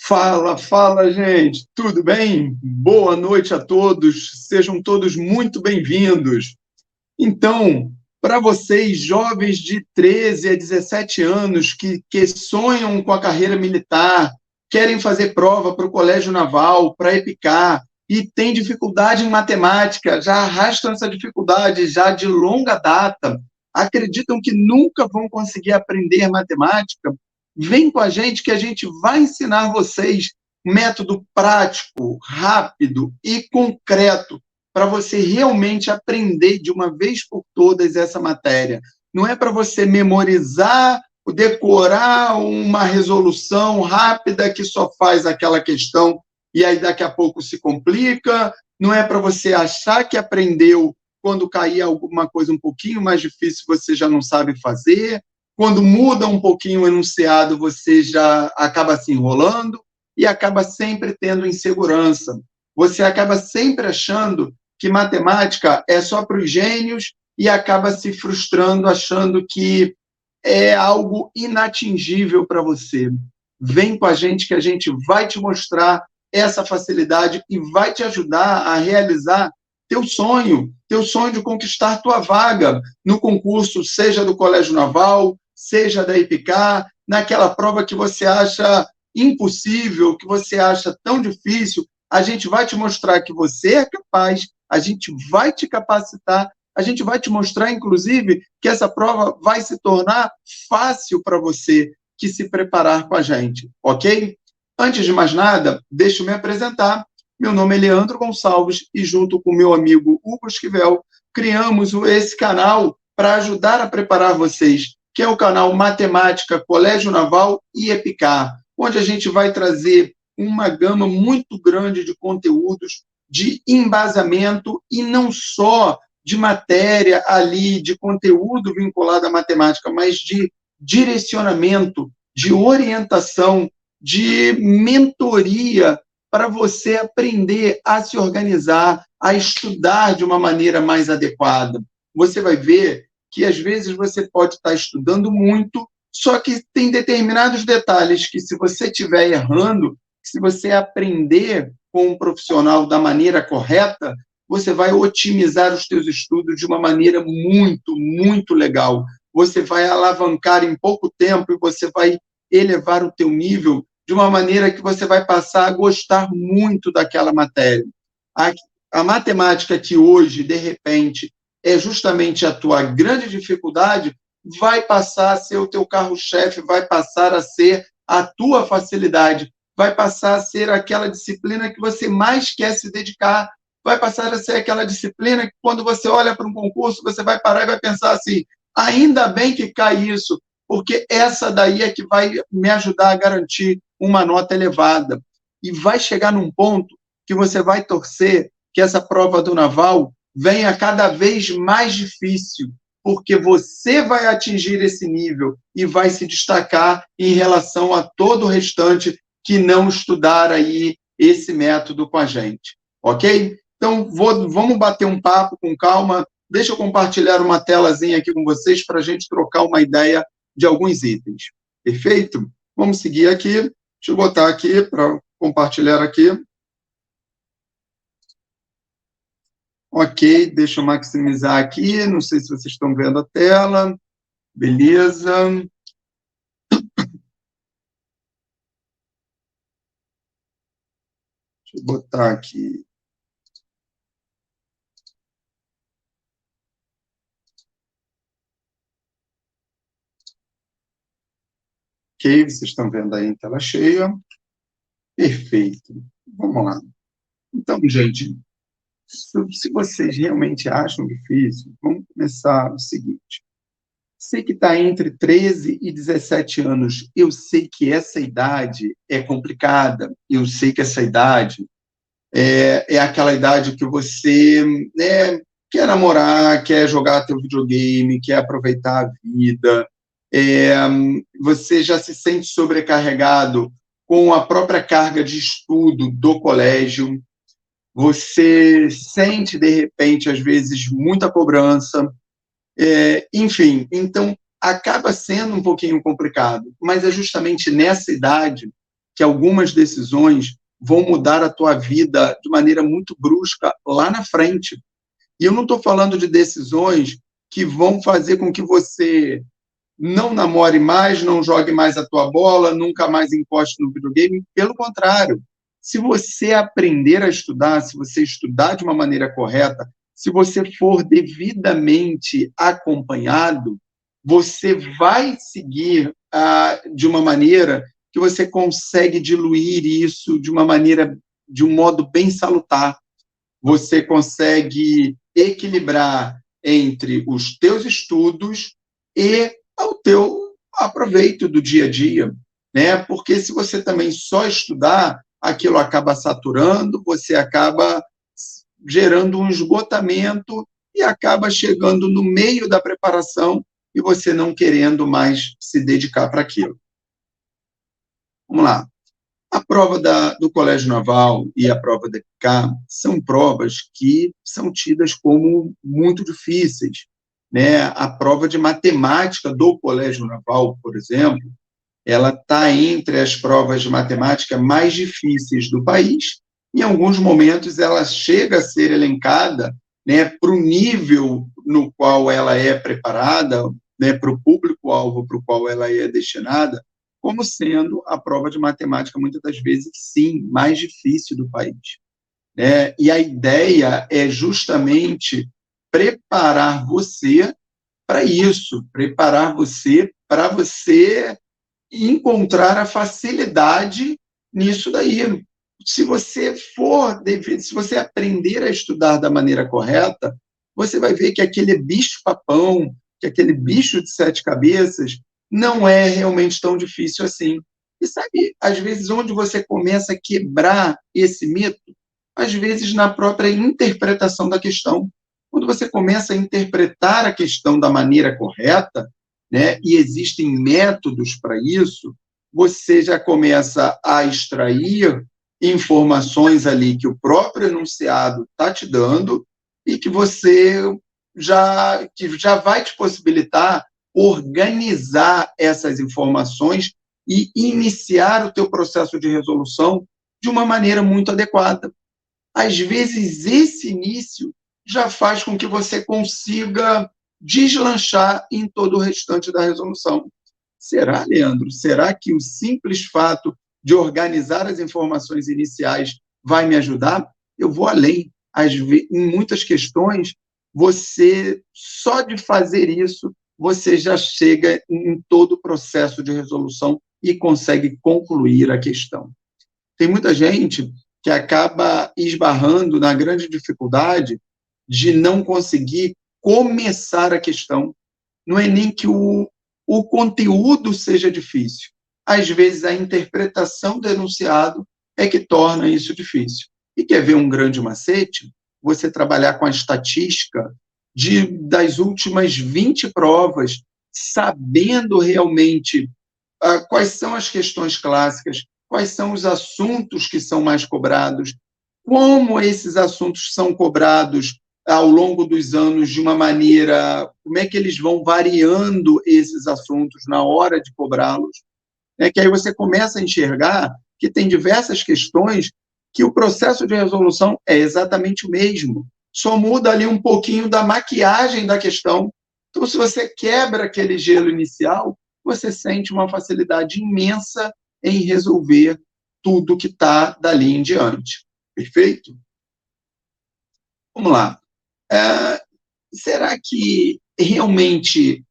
Fala, fala, gente. Tudo bem? Boa noite a todos. Sejam todos muito bem-vindos. Então, para vocês, jovens de 13 a 17 anos que sonham com a carreira militar, querem fazer prova para o Colégio Naval, para a EPICAR, e têm dificuldade em matemática, já arrastam essa dificuldade já de longa data, acreditam que nunca vão conseguir aprender matemática, vem com a gente vai ensinar vocês um método prático, rápido e concreto para você realmente aprender de uma vez por todas essa matéria. Não é para você memorizar, decorar uma resolução rápida que só faz aquela questão e aí daqui a pouco se complica. Não é para você achar que aprendeu quando cair alguma coisa um pouquinho mais difícil, você já não sabe fazer. Quando muda um pouquinho o enunciado, você já acaba se enrolando e acaba sempre tendo insegurança. Você acaba sempre achando que matemática é só para os gênios e acaba se frustrando, achando que é algo inatingível para você. Vem com a gente que a gente vai te mostrar essa facilidade e vai te ajudar a realizar teu sonho de conquistar tua vaga no concurso, seja do Colégio Naval, seja da EPICAR, naquela prova que você acha impossível, que você acha tão difícil, a gente vai te mostrar que você é capaz, a gente vai te capacitar, a gente vai te mostrar, inclusive, que essa prova vai se tornar fácil para você que se preparar com a gente, ok? Antes de mais nada, deixa eu me apresentar. Meu nome é Leandro Gonçalves e, junto com meu amigo Hugo Esquivel, criamos esse canal para ajudar a preparar vocês, que é o canal Matemática Colégio Naval e EPICAR, onde a gente vai trazer uma gama muito grande de conteúdos, de embasamento e não só de matéria ali, de conteúdo vinculado à matemática, mas de direcionamento, de orientação, de mentoria para você aprender a se organizar, a estudar de uma maneira mais adequada. Você vai ver que, às vezes, você pode estar estudando muito, só que tem determinados detalhes que, se você estiver errando, se você aprender com um profissional da maneira correta, você vai otimizar os teus estudos de uma maneira muito, muito legal. Você vai alavancar em pouco tempo e você vai elevar o teu nível de uma maneira que você vai passar a gostar muito daquela matéria. A matemática que hoje, de repente, é justamente a tua grande dificuldade, vai passar a ser o teu carro-chefe, vai passar a ser a tua facilidade, vai passar a ser aquela disciplina que você mais quer se dedicar, vai passar a ser aquela disciplina que, quando você olha para um concurso, você vai parar e vai pensar assim, ainda bem que cai isso, porque essa daí é que vai me ajudar a garantir uma nota elevada. E vai chegar num ponto que você vai torcer que essa prova do Naval venha cada vez mais difícil, porque você vai atingir esse nível e vai se destacar em relação a todo o restante que não estudar aí esse método com a gente, ok? Então, vamos bater um papo com calma. Deixa eu compartilhar uma telazinha aqui com vocês para a gente trocar uma ideia de alguns itens. Perfeito? Vamos seguir aqui. Deixa eu botar aqui para compartilhar aqui. Ok, deixa eu maximizar aqui. Não sei se vocês estão vendo a tela. Beleza. Deixa eu botar aqui. Ok, vocês estão vendo aí em tela cheia. Perfeito. Vamos lá. Então, gente, se vocês realmente acham difícil, vamos começar o seguinte. Sei que está entre 13 e 17 anos. Eu sei que essa idade é complicada. Eu sei que essa idade é aquela idade que você, né, quer namorar, quer jogar teu videogame, quer aproveitar a vida. Você já se sente sobrecarregado com a própria carga de estudo do colégio. Você sente, de repente, às vezes, muita cobrança. Enfim, então acaba sendo um pouquinho complicado, mas é justamente nessa idade que algumas decisões vão mudar a tua vida de maneira muito brusca lá na frente. E eu não estou falando de decisões que vão fazer com que você não namore mais, não jogue mais a tua bola, nunca mais encoste no videogame. Pelo contrário, se você aprender a estudar, se você estudar de uma maneira correta, se você for devidamente acompanhado, você vai seguir de uma maneira que você consegue diluir isso de uma maneira, de um modo bem salutar. Você consegue equilibrar entre os teus estudos e o teu aproveito do dia a dia, né? Porque se você também só estudar, aquilo acaba saturando, você acaba gerando um esgotamento e acaba chegando no meio da preparação e você não querendo mais se dedicar para aquilo. Vamos lá. A prova do Colégio Naval e a prova da EPICAR são provas que são tidas como muito difíceis, né? A prova de matemática do Colégio Naval, por exemplo, ela está entre as provas de matemática mais difíceis do país. Em alguns momentos, ela chega a ser elencada, né, para o nível no qual ela é preparada, né, para o público-alvo para o qual ela é destinada, como sendo a prova de matemática, muitas das vezes, sim, mais difícil do país. E a ideia é justamente preparar você para isso, preparar você para você encontrar a facilidade nisso daí. Se você aprender a estudar da maneira correta, você vai ver que aquele bicho-papão, que aquele bicho de 7 cabeças, não é realmente tão difícil assim. E sabe, às vezes, onde você começa a quebrar esse mito? Às vezes, na própria interpretação da questão. Quando você começa a interpretar a questão da maneira correta, né, e existem métodos para isso, você já começa a extrair informações ali que o próprio enunciado está te dando e que já vai te possibilitar organizar essas informações e iniciar o teu processo de resolução de uma maneira muito adequada. Às vezes, esse início já faz com que você consiga deslanchar em todo o restante da resolução. Será, Leandro? Será que o simples fato de organizar as informações iniciais vai me ajudar? Eu vou além. Em muitas questões, você, só de fazer isso, você já chega em todo o processo de resolução e consegue concluir a questão. Tem muita gente que acaba esbarrando na grande dificuldade de não conseguir começar a questão. Não é nem que o conteúdo seja difícil. Às vezes, a interpretação do enunciado é que torna isso difícil. E quer ver um grande macete? Você trabalhar com a estatística das últimas 20 provas, sabendo realmente quais são as questões clássicas, quais são os assuntos que são mais cobrados, como esses assuntos são cobrados ao longo dos anos de uma maneira, como é que eles vão variando esses assuntos na hora de cobrá-los, que aí você começa a enxergar que tem diversas questões que o processo de resolução é exatamente o mesmo, só muda ali um pouquinho da maquiagem da questão. Então, se você quebra aquele gelo inicial, você sente uma facilidade imensa em resolver tudo que está dali em diante. Perfeito? Vamos lá. Será que realmente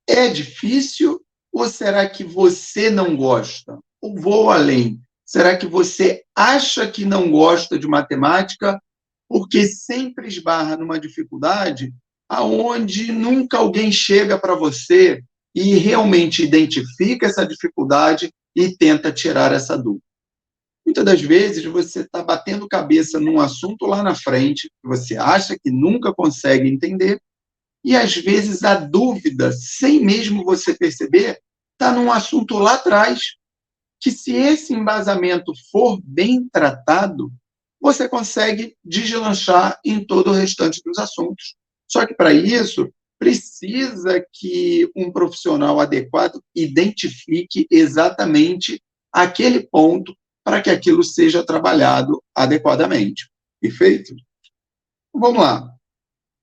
é difícil ou será que você não gosta? Ou vou além. Será que você acha que não gosta de matemática porque sempre esbarra numa dificuldade aonde nunca alguém chega para você e realmente identifica essa dificuldade e tenta tirar essa dúvida? Muitas das vezes você está batendo cabeça num assunto lá na frente, que você acha que nunca consegue entender, e às vezes a dúvida, sem mesmo você perceber, está num assunto lá atrás, que se esse embasamento for bem tratado, você consegue deslanchar em todo o restante dos assuntos. Só que para isso, precisa que um profissional adequado identifique exatamente aquele ponto para que aquilo seja trabalhado adequadamente. Perfeito? Vamos lá.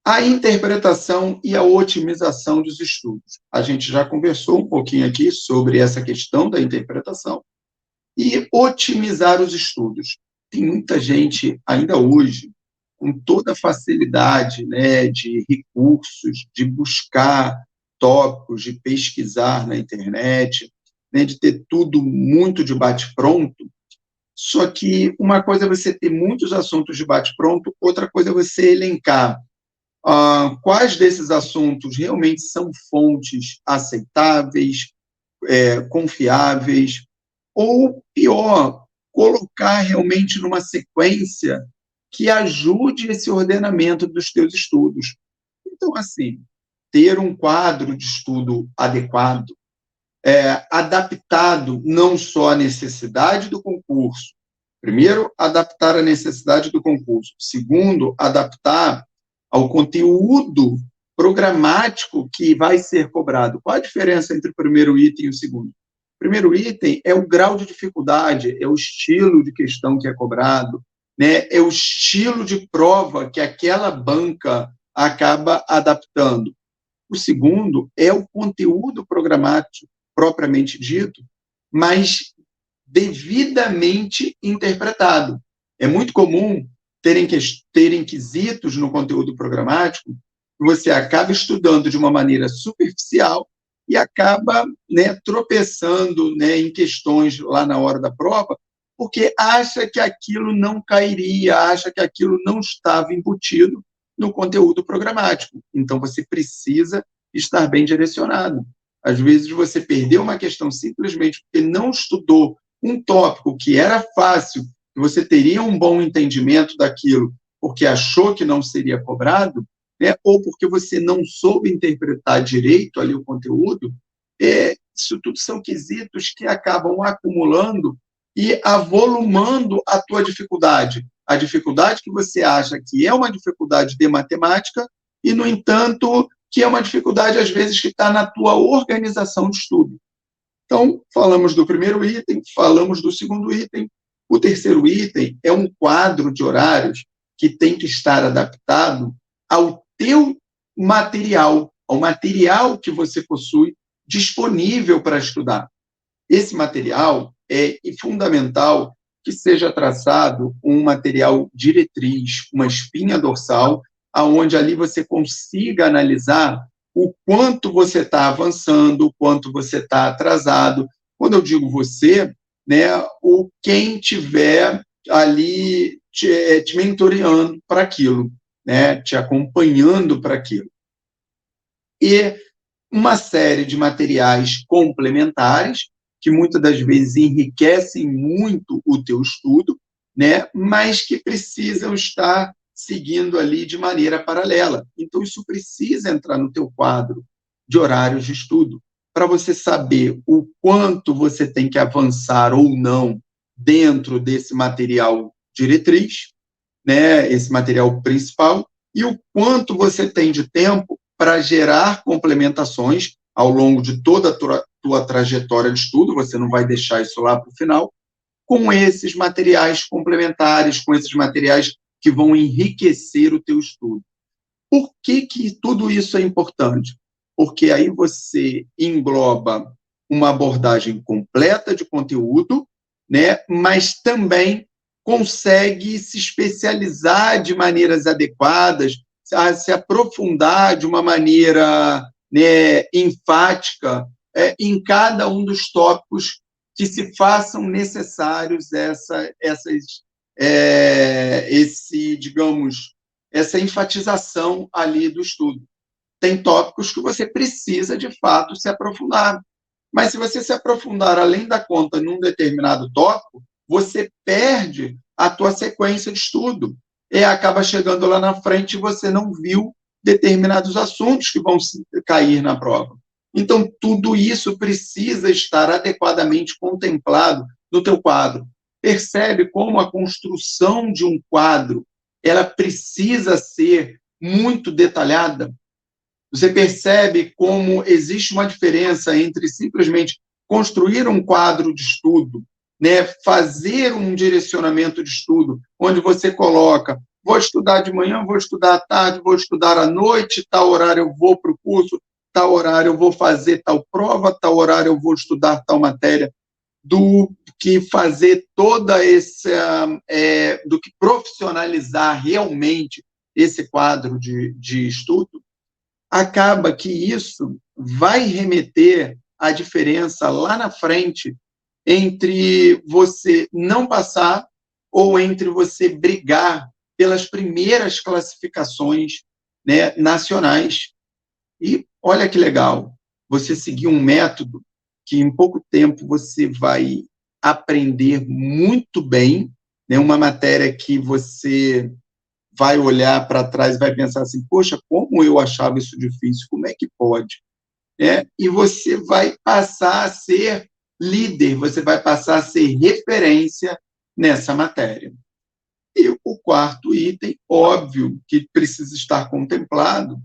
A interpretação e a otimização dos estudos. A gente já conversou um pouquinho aqui sobre essa questão da interpretação e otimizar os estudos. Tem muita gente, ainda hoje, com toda a facilidade, né, de recursos, de buscar tópicos, de pesquisar na internet, né, de ter tudo muito de bate-pronto. Só que uma coisa é você ter muitos assuntos de bate-pronto, outra coisa é você elencar quais desses assuntos realmente são fontes aceitáveis, confiáveis, ou, pior, colocar realmente numa sequência que ajude esse ordenamento dos teus estudos. Então, assim, ter um quadro de estudo adequado, adaptado não só à necessidade do concurso. Primeiro, adaptar à necessidade do concurso. Segundo, adaptar ao conteúdo programático que vai ser cobrado. Qual a diferença entre o primeiro item e o segundo? O primeiro item é o grau de dificuldade, é o estilo de questão que é cobrado, né? É o estilo de prova que aquela banca acaba adaptando. O segundo é o conteúdo programático, propriamente dito, mas devidamente interpretado. É muito comum terem quesitos no conteúdo programático que você acaba estudando de uma maneira superficial e acaba, né, tropeçando, né, em questões lá na hora da prova, porque acha que aquilo não cairia, acha que aquilo não estava embutido no conteúdo programático. Então, você precisa estar bem direcionado. Às vezes, você perdeu uma questão simplesmente porque não estudou um tópico que era fácil, que você teria um bom entendimento daquilo, porque achou que não seria cobrado, né? Ou porque você não soube interpretar direito ali o conteúdo. Isso tudo são quesitos que acabam acumulando e avolumando a tua dificuldade. A dificuldade que você acha que é uma dificuldade de matemática e, no entanto, que é uma dificuldade, às vezes, que está na tua organização de estudo. Então, falamos do primeiro item, falamos do segundo item. O terceiro item é um quadro de horários que tem que estar adaptado ao teu material, ao material que você possui disponível para estudar. Esse material é fundamental que seja traçado um material diretriz, uma espinha dorsal, aonde ali você consiga analisar o quanto você está avançando, o quanto você está atrasado. Quando eu digo você, né, quem tiver ali te mentoreando para aquilo, né, te acompanhando para aquilo. E uma série de materiais complementares, que muitas das vezes enriquecem muito o teu estudo, né, mas que precisam estar seguindo ali de maneira paralela. Então, isso precisa entrar no teu quadro de horários de estudo, para você saber o quanto você tem que avançar ou não dentro desse material diretriz, né, esse material principal, e o quanto você tem de tempo para gerar complementações ao longo de toda a tua trajetória de estudo, você não vai deixar isso lá para o final, com esses materiais complementares, com esses materiais que vão enriquecer o teu estudo. Por que tudo isso é importante? Porque aí você engloba uma abordagem completa de conteúdo, né, mas também consegue se especializar de maneiras adequadas, se aprofundar de uma maneira, né, enfática em cada um dos tópicos que se façam necessários essa enfatização ali do estudo. Tem tópicos que você precisa, de fato, se aprofundar. Mas se você se aprofundar além da conta num determinado tópico, você perde a tua sequência de estudo. E acaba chegando lá na frente e você não viu determinados assuntos que vão cair na prova. Então, tudo isso precisa estar adequadamente contemplado no teu quadro. Percebe como a construção de um quadro ela precisa ser muito detalhada? Você percebe como existe uma diferença entre simplesmente construir um quadro de estudo né, fazer um direcionamento de estudo, onde você coloca, vou estudar de manhã, vou estudar à tarde, vou estudar à noite, tal horário eu vou para o curso, tal horário eu vou fazer tal prova, tal horário eu vou estudar tal matéria, do que fazer toda essa, do que profissionalizar realmente esse quadro de estudo, acaba que isso vai remeter à diferença lá na frente entre você não passar ou entre você brigar pelas primeiras classificações, né, nacionais. E olha que legal, você seguir um método que em pouco tempo você vai aprender muito bem, né, uma matéria que você vai olhar para trás e vai pensar assim, poxa, como eu achava isso difícil, como é que pode? E você vai passar a ser líder, você vai passar a ser referência nessa matéria. E o quarto item, óbvio, que precisa estar contemplado,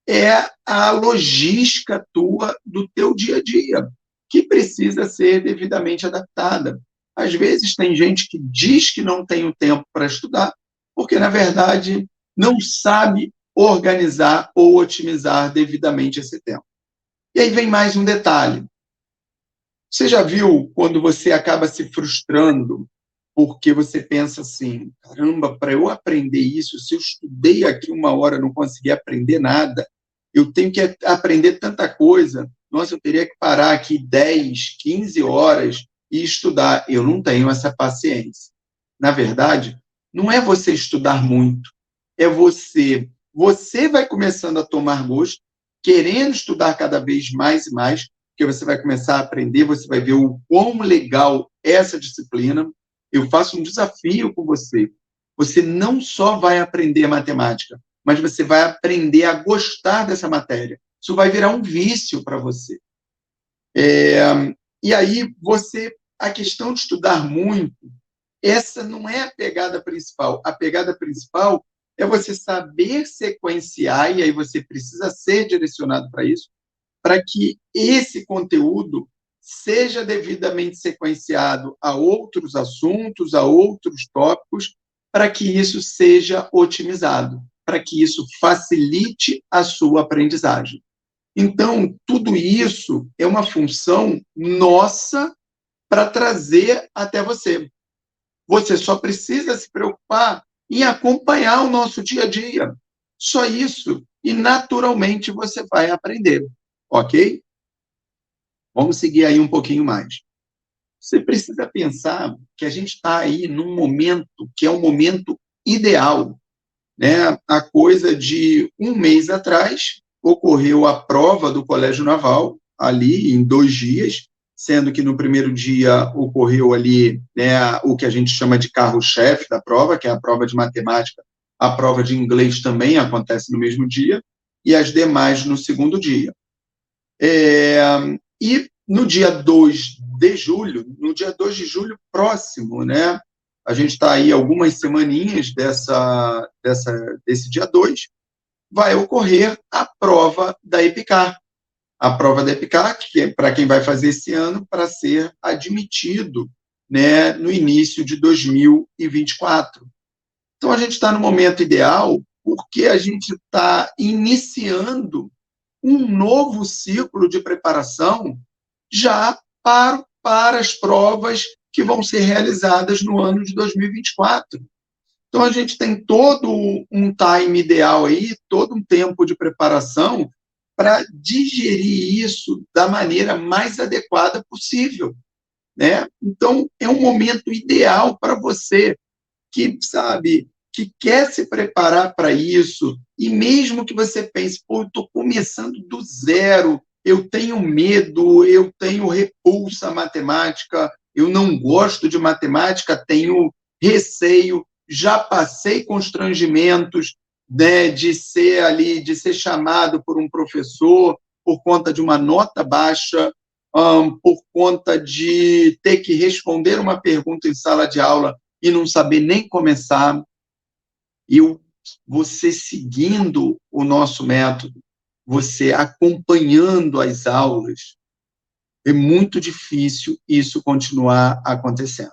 é a logística tua do teu dia a dia, que precisa ser devidamente adaptada. Às vezes tem gente que diz que não tem o tempo para estudar, porque, na verdade, não sabe organizar ou otimizar devidamente esse tempo. E aí vem mais um detalhe. Você já viu quando você acaba se frustrando porque você pensa assim, caramba, para eu aprender isso, se eu estudei aqui 1 hora e não consegui aprender nada, eu tenho que aprender tanta coisa, nossa, eu teria que parar aqui 10, 15 horas e estudar. Eu não tenho essa paciência. Na verdade, não é você estudar muito, é você. Você vai começando a tomar gosto, querendo estudar cada vez mais e mais, porque você vai começar a aprender, você vai ver o quão legal é essa disciplina. Eu faço um desafio com você. Você não só vai aprender matemática, mas você vai aprender a gostar dessa matéria. Isso vai virar um vício para você. E aí, a questão de estudar muito, essa não é a pegada principal. A pegada principal é você saber sequenciar, e aí você precisa ser direcionado para isso, para que esse conteúdo seja devidamente sequenciado a outros assuntos, a outros tópicos, para que isso seja otimizado, para que isso facilite a sua aprendizagem. Então, tudo isso é uma função nossa para trazer até você. Você só precisa se preocupar em acompanhar o nosso dia a dia. Só isso. E, naturalmente, você vai aprender. Ok? Vamos seguir aí um pouquinho mais. Você precisa pensar que a gente está aí num momento que é um momento ideal, né? A coisa de 1 mês atrás, ocorreu a prova do Colégio Naval, ali em 2 dias, sendo que no primeiro dia ocorreu ali, né, o que a gente chama de carro-chefe da prova, que é a prova de matemática, a prova de inglês também acontece no mesmo dia, e as demais no segundo dia. E no dia 2 de julho, no dia 2 de julho próximo, né, a gente está aí algumas semaninhas desse dia 2, vai ocorrer a prova da EPICAR. A prova da EPICAR, que é para quem vai fazer esse ano, para ser admitido, né, no início de 2024. Então, a gente está no momento ideal porque a gente está iniciando um novo ciclo de preparação já para as provas que vão ser realizadas no ano de 2024. Então, a gente tem todo um time ideal aí, todo um tempo de preparação para digerir isso da maneira mais adequada possível, né? Então, é um momento ideal para você que, sabe, que quer se preparar para isso, e mesmo que você pense, pô, eu estou começando do zero, eu tenho medo, eu tenho repulsa à matemática, eu não gosto de matemática, tenho receio, já passei constrangimentos, né, de ser chamado por um professor por conta de uma nota baixa, por conta de ter que responder uma pergunta em sala de aula e não saber nem começar. E você seguindo o nosso método, você acompanhando as aulas, é muito difícil isso continuar acontecendo.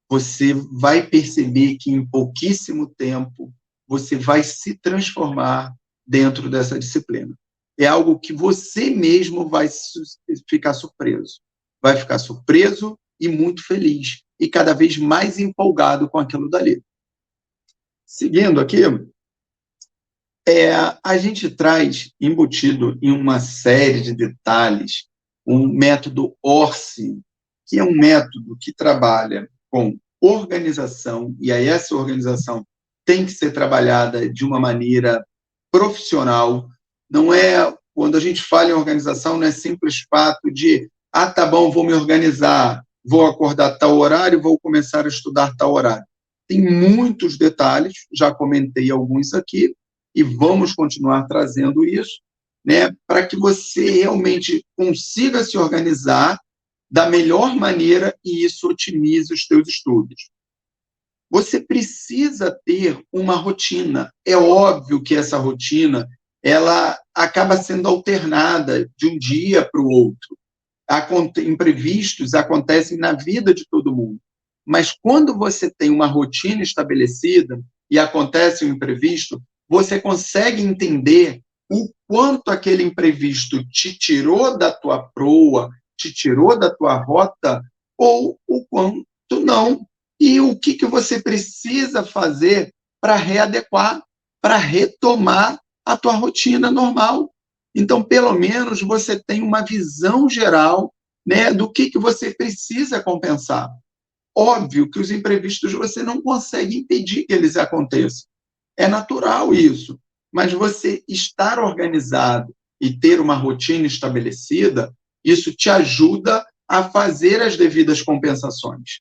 Você vai perceber que em pouquíssimo tempo você vai se transformar dentro dessa disciplina. É algo que você mesmo vai ficar surpreso. Vai ficar surpreso e muito feliz, e cada vez mais empolgado com aquilo dali. Seguindo aqui, a gente traz embutido em uma série de detalhes um método ORCE, que é um método que trabalha com organização, e aí essa organização tem que ser trabalhada de uma maneira profissional. Não é, quando a gente fala em organização, não é simples fato de, tá bom, vou me organizar, vou acordar tal horário, vou começar a estudar tal horário. Tem muitos detalhes, já comentei alguns aqui, e vamos continuar trazendo isso, né, para que você realmente consiga se organizar da melhor maneira e isso otimize os teus estudos. Você precisa ter uma rotina. É óbvio que essa rotina ela acaba sendo alternada de um dia para o outro. Imprevistos acontecem na vida de todo mundo. Mas quando você tem uma rotina estabelecida e acontece um imprevisto, você consegue entender o quanto aquele imprevisto te tirou da tua proa, te tirou da tua rota, ou o quanto não. E o que você precisa fazer para readequar, para retomar a tua rotina normal. Então, pelo menos, você tem uma visão geral, né, do que você precisa compensar. Óbvio que os imprevistos você não consegue impedir que eles aconteçam. É natural isso. Mas você estar organizado e ter uma rotina estabelecida, isso te ajuda a fazer as devidas compensações.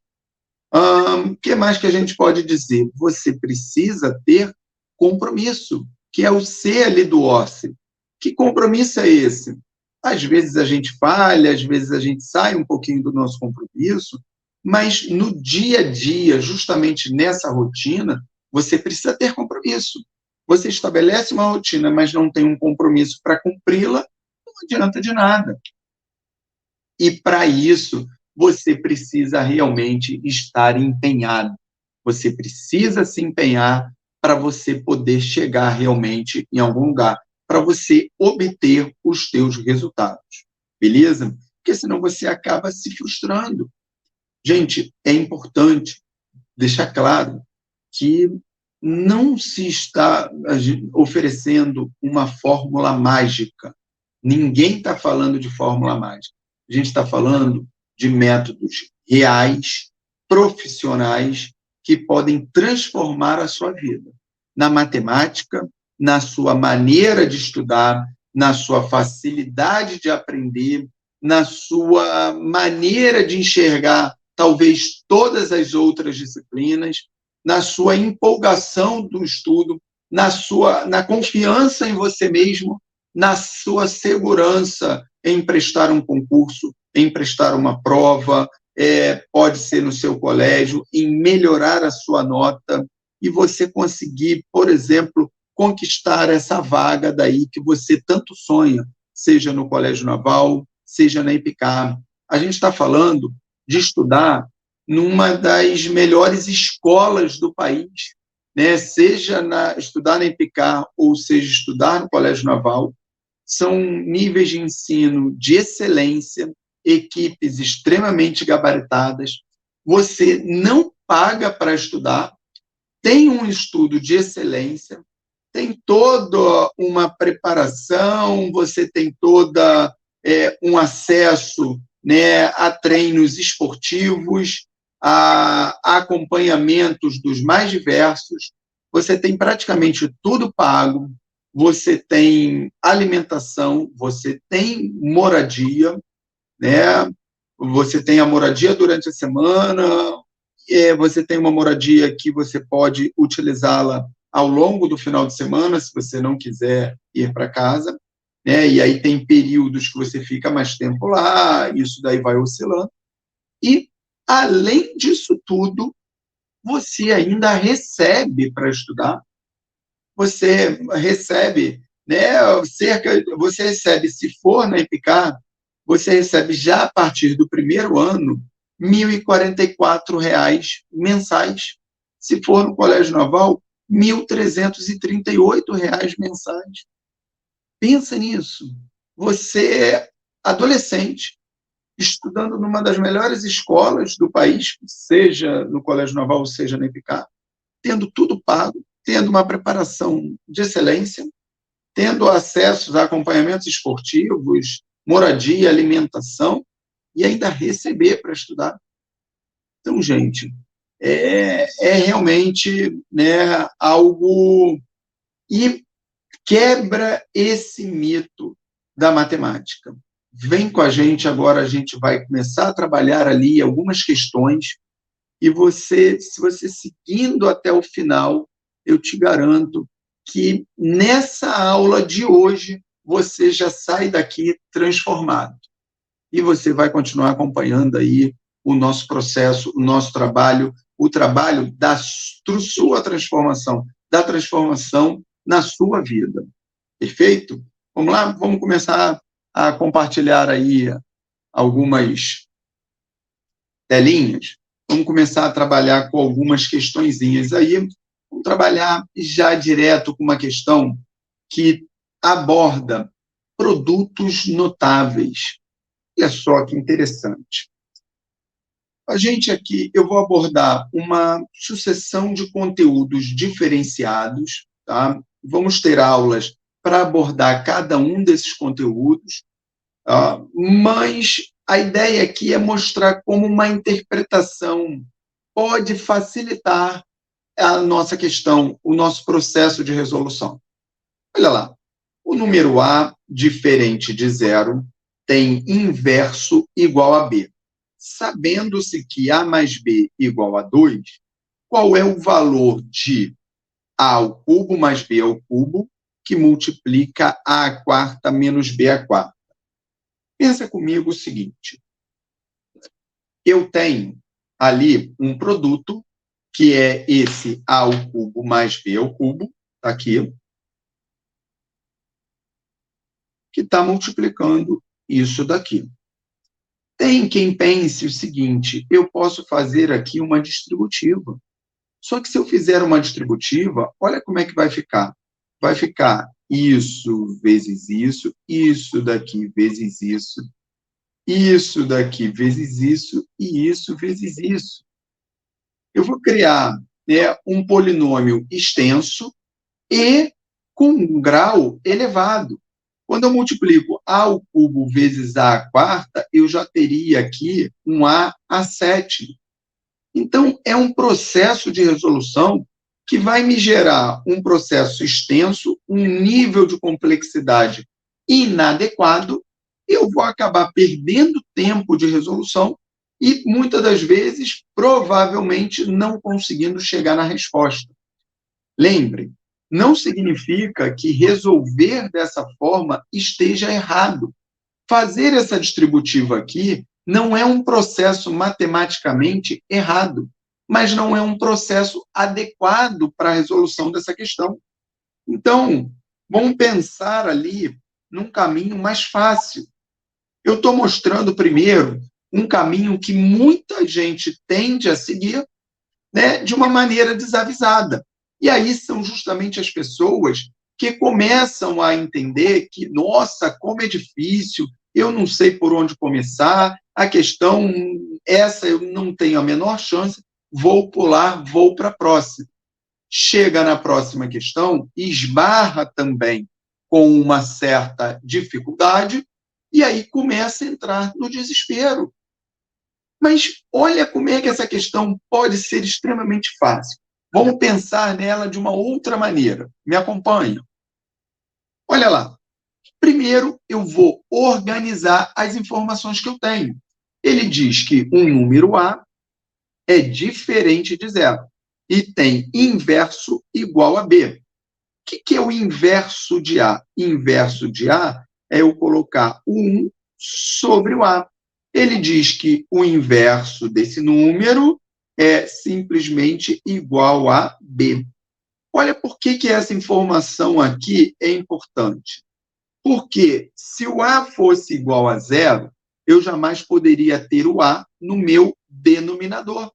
O que mais que a gente pode dizer? Você precisa ter compromisso, que é o C ali do ORCE. Que compromisso é esse? Às vezes a gente falha, às vezes a gente sai um pouquinho do nosso compromisso, mas no dia a dia, justamente nessa rotina, você precisa ter compromisso. Você estabelece uma rotina, mas não tem um compromisso para cumpri-la, não adianta de nada. E para isso, você precisa realmente estar empenhado. Você precisa se empenhar para você poder chegar realmente em algum lugar, para você obter os teus resultados. Beleza? Porque senão você acaba se frustrando. Gente, é importante deixar claro que não se está oferecendo uma fórmula mágica. Ninguém está falando de fórmula mágica. A gente está falando de métodos reais, profissionais, que podem transformar a sua vida. Na matemática, na sua maneira de estudar, na sua facilidade de aprender, na sua maneira de enxergar, talvez, todas as outras disciplinas, na sua empolgação do estudo, na confiança em você mesmo, na sua segurança em prestar um concurso, em prestar uma prova, pode ser no seu colégio, em melhorar a sua nota, e você conseguir, por exemplo, conquistar essa vaga daí que você tanto sonha, seja no Colégio Naval, seja na EPICAR. A gente está falando de estudar numa das melhores escolas do país, né? Seja estudar na EPICAR ou seja estudar no Colégio Naval, são níveis de ensino de excelência, equipes extremamente gabaritadas, você não paga para estudar, tem um estudo de excelência, tem toda uma preparação, você tem toda um acesso, né, a treinos esportivos, a acompanhamentos dos mais diversos, você tem praticamente tudo pago, você tem alimentação, você tem moradia, né? Você tem a moradia durante a semana, você tem uma moradia que você pode utilizá-la ao longo do final de semana, se você não quiser ir para casa, né? E aí tem períodos que você fica mais tempo lá, isso daí vai oscilando. E, além disso tudo, você ainda recebe para estudar, você recebe, né, você recebe, se for na EPICAR, você recebe já a partir do primeiro ano R$ 1.044 mensais. Se for no Colégio Naval, R$ 1.338 mensais. Pensa nisso. Você é adolescente, estudando numa das melhores escolas do país, seja no Colégio Naval, seja na EPICAR, tendo tudo pago, tendo uma preparação de excelência, tendo acesso a acompanhamentos esportivos, moradia, alimentação, e ainda receber para estudar. Então, gente, é realmente, né, algo... E quebra esse mito da matemática. Vem com a gente agora, a gente vai começar a trabalhar ali algumas questões, e se você seguindo até o final, eu te garanto que nessa aula de hoje, você já sai daqui transformado. E você vai continuar acompanhando aí o nosso processo, o nosso trabalho, o trabalho da sua transformação, da transformação na sua vida. Perfeito? Vamos lá? Vamos começar a compartilhar aí algumas telinhas. Vamos começar a trabalhar com algumas questõezinhas aí. Vamos trabalhar já direto com uma questão que aborda produtos notáveis. Olha só que interessante. A gente aqui, eu vou abordar uma sucessão de conteúdos diferenciados, tá? Vamos ter aulas para abordar cada um desses conteúdos, mas a ideia aqui é mostrar como uma interpretação pode facilitar a nossa questão, o nosso processo de resolução. Olha lá, o número A, diferente de zero, tem inverso igual a B. Sabendo-se que A mais B igual a 2, qual é o valor de A ao cubo mais B ao cubo, que multiplica A à quarta menos B à quarta? Pensa comigo o seguinte, eu tenho ali um produto, que é esse A ao cubo mais B ao cubo, está aqui, que está multiplicando isso daqui. Tem quem pense o seguinte, eu posso fazer aqui uma distributiva. Só que se eu fizer uma distributiva, olha como é que vai ficar. Vai ficar isso vezes isso daqui vezes isso daqui vezes isso e isso vezes isso. Eu vou criar, né, um polinômio extenso e com um grau elevado. Quando eu multiplico A ao cubo vezes A à quarta, eu já teria aqui um A à sétima. Então, é um processo de resolução que vai me gerar um processo extenso, um nível de complexidade inadequado, e eu vou acabar perdendo tempo de resolução e, muitas das vezes, provavelmente não conseguindo chegar na resposta. Lembre, não significa que resolver dessa forma esteja errado. Fazer essa distributiva aqui não é um processo matematicamente errado, mas não é um processo adequado para a resolução dessa questão. Então, vamos pensar ali num caminho mais fácil. Eu estou mostrando primeiro um caminho que muita gente tende a seguir, né, de uma maneira desavisada. E aí são justamente as pessoas que começam a entender que, nossa, como é difícil, eu não sei por onde começar, a questão, essa eu não tenho a menor chance, vou pular, vou para a próxima. Chega na próxima questão, esbarra também com uma certa dificuldade, e aí começa a entrar no desespero. Mas olha como é que essa questão pode ser extremamente fácil. Vamos pensar nela de uma outra maneira. Me acompanha? Olha lá. Primeiro, eu vou organizar as informações que eu tenho. Ele diz que um número A é diferente de zero e tem inverso igual a B. O que é o inverso de A? Inverso de A é eu colocar o 1 sobre o A. Ele diz que o inverso desse número é simplesmente igual a B. Olha por que essa informação aqui é importante. Porque se o A fosse igual a zero, eu jamais poderia ter o A no meu denominador.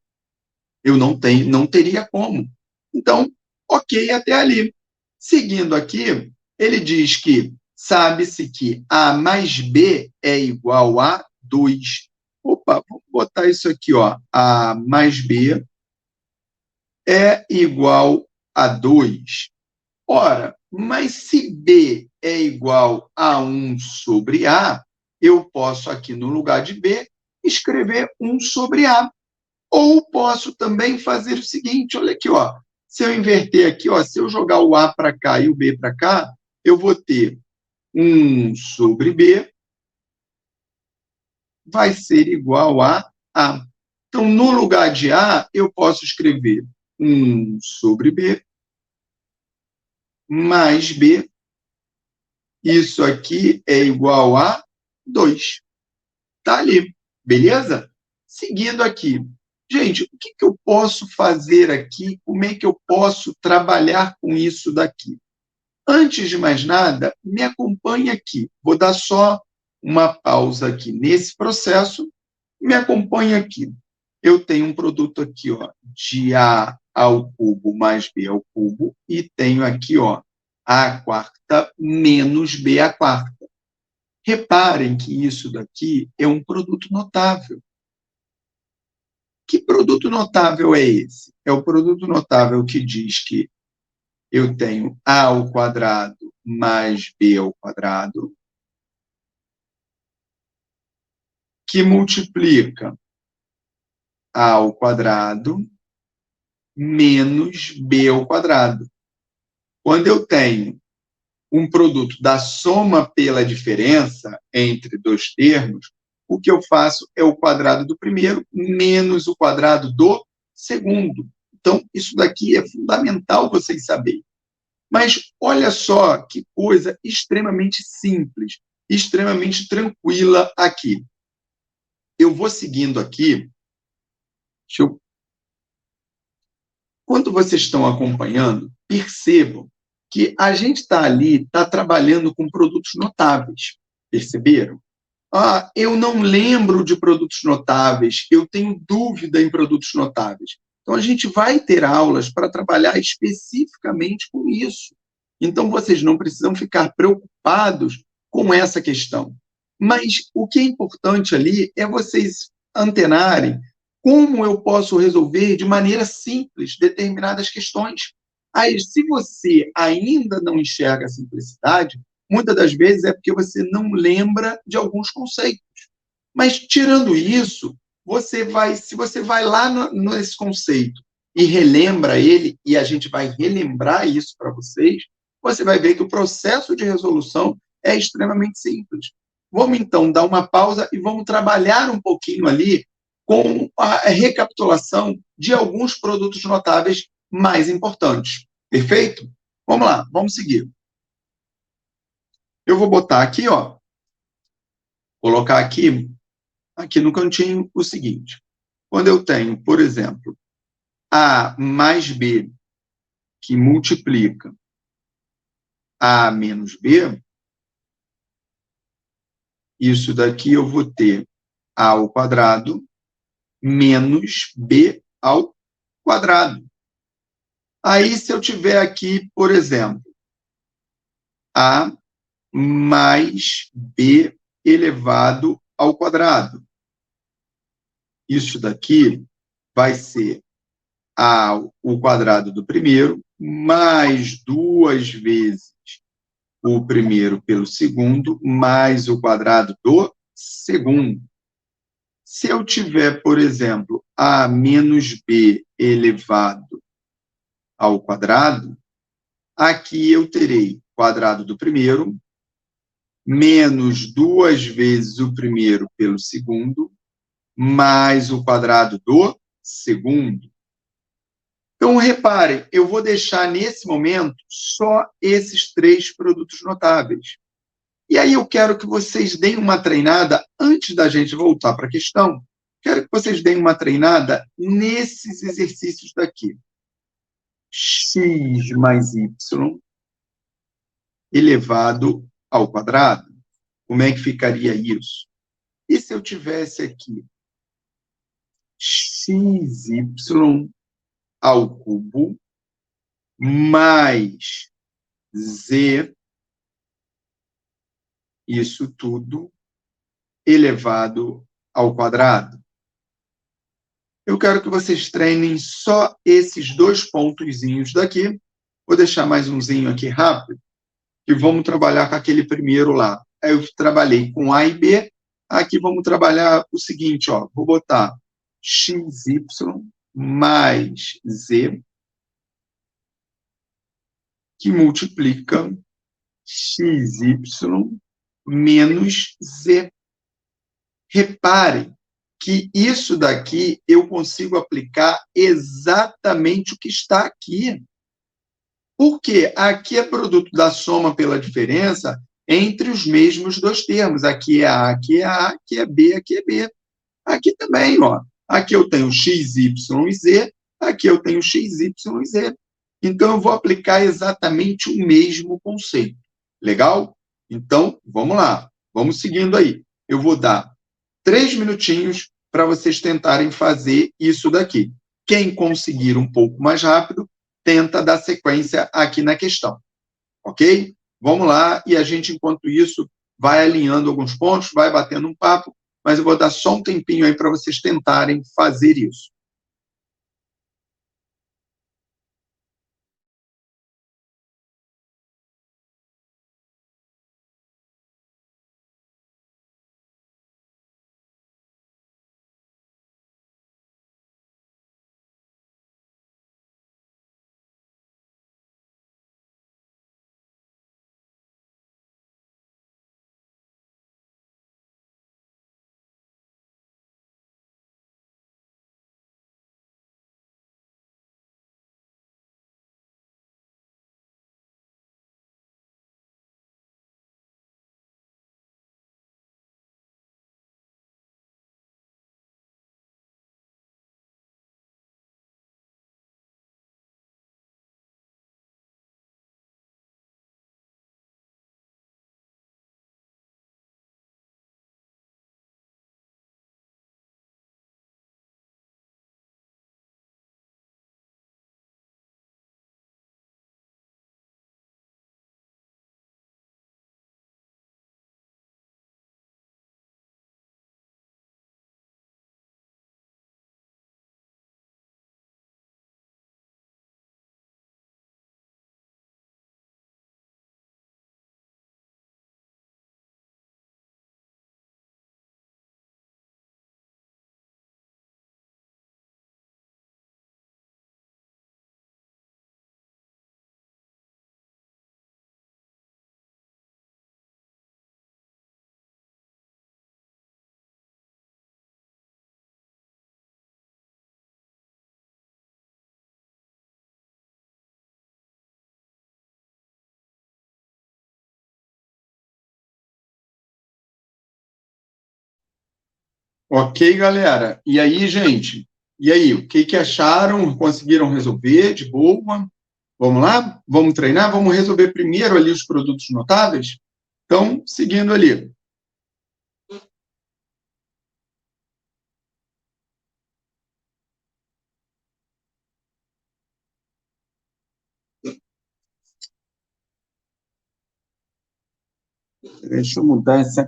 Eu não teria como. Então, ok até ali. Seguindo aqui, ele diz que sabe-se que A mais B é igual a 2. Opa, vamos botar isso aqui, ó. A mais B é igual a 2. Ora, mas se B é igual a 1 sobre A, eu posso aqui no lugar de B escrever 1 sobre A. Ou posso também fazer o seguinte, olha aqui, ó. Se eu inverter aqui, ó, se eu jogar o A para cá e o B para cá, eu vou ter 1 sobre B vai ser igual a A. Então, no lugar de A, eu posso escrever 1 sobre B mais B. Isso aqui é igual a 2. Tá ali, beleza? Seguindo aqui. Gente, o que eu posso fazer aqui? Como é que eu posso trabalhar com isso daqui? Antes de mais nada, me acompanhe aqui. Vou dar só uma pausa aqui nesse processo. Me acompanhe aqui. Eu tenho um produto aqui, ó, de A ao cubo mais B ao cubo, e tenho aqui, ó, A à quarta menos B à quarta. Reparem que isso daqui é um produto notável. Que produto notável é esse? É o produto notável que diz que eu tenho A ao quadrado mais B ao quadrado, que multiplica A ao quadrado menos B ao quadrado. Quando eu tenho um produto da soma pela diferença entre dois termos, o que eu faço é o quadrado do primeiro menos o quadrado do segundo. Então, isso daqui é fundamental vocês saberem. Mas olha só que coisa extremamente simples, extremamente tranquila aqui. Eu vou seguindo aqui. Quando vocês estão acompanhando, percebam que a gente está ali, está trabalhando com produtos notáveis. Perceberam? Ah, eu não lembro de produtos notáveis, eu tenho dúvida em produtos notáveis. Então, a gente vai ter aulas para trabalhar especificamente com isso. Então, vocês não precisam ficar preocupados com essa questão. Mas o que é importante ali é vocês antenarem como eu posso resolver de maneira simples determinadas questões. Aí, se você ainda não enxerga a simplicidade, muitas das vezes é porque você não lembra de alguns conceitos. Mas, tirando isso, se você vai lá nesse conceito e relembra ele, e a gente vai relembrar isso para vocês, você vai ver que o processo de resolução é extremamente simples. Vamos, então, dar uma pausa e vamos trabalhar um pouquinho ali com a recapitulação de alguns produtos notáveis mais importantes. Perfeito? Vamos lá, vamos seguir. Eu vou botar aqui, ó, colocar aqui no cantinho o seguinte. Quando eu tenho, por exemplo, A mais B que multiplica A menos B, isso daqui eu vou ter A ao quadrado menos B ao quadrado. Aí, se eu tiver aqui, por exemplo, A mais B elevado ao quadrado. Isso daqui vai ser A o quadrado do primeiro, mais 2 vezes o primeiro pelo segundo, mais o quadrado do segundo. Se eu tiver, por exemplo, A menos B elevado ao quadrado, aqui eu terei quadrado do primeiro, menos 2 vezes o primeiro pelo segundo, mais o quadrado do segundo. Então, reparem, eu vou deixar nesse momento só esses 3 produtos notáveis. E aí eu quero que vocês deem uma treinada, antes da gente voltar para a questão, quero que vocês deem uma treinada nesses exercícios daqui. X mais Y elevado ao quadrado. Como é que ficaria isso? E se eu tivesse aqui xy ao cubo mais z, isso tudo elevado ao quadrado. Eu quero que vocês treinem só esses dois pontozinhos daqui. Vou deixar mais umzinho aqui rápido, e vamos trabalhar com aquele primeiro lá. Aí eu trabalhei com A e B. Aqui vamos trabalhar o seguinte, ó. Vou botar xy mais z, que multiplica xy menos z. Reparem que isso daqui eu consigo aplicar exatamente o que está aqui. Porque aqui é produto da soma pela diferença entre os mesmos dois termos. Aqui é A, aqui é A, aqui é B, aqui é B. Aqui também, ó. Aqui eu tenho x, y e z, aqui eu tenho x, y e z. Então, eu vou aplicar exatamente o mesmo conceito. Legal? Então, vamos lá. Vamos seguindo aí. Eu vou dar 3 minutinhos para vocês tentarem fazer isso daqui. Quem conseguir um pouco mais rápido, tenta dar sequência aqui na questão. Ok? Vamos lá, e a gente, enquanto isso, vai alinhando alguns pontos, vai batendo um papo, mas eu vou dar só um tempinho aí para vocês tentarem fazer isso. Ok, galera? E aí, gente? E aí, o que acharam? Conseguiram resolver de boa? Vamos lá? Vamos treinar? Vamos resolver primeiro ali os produtos notáveis? Então, seguindo ali. Deixa eu mudar essa.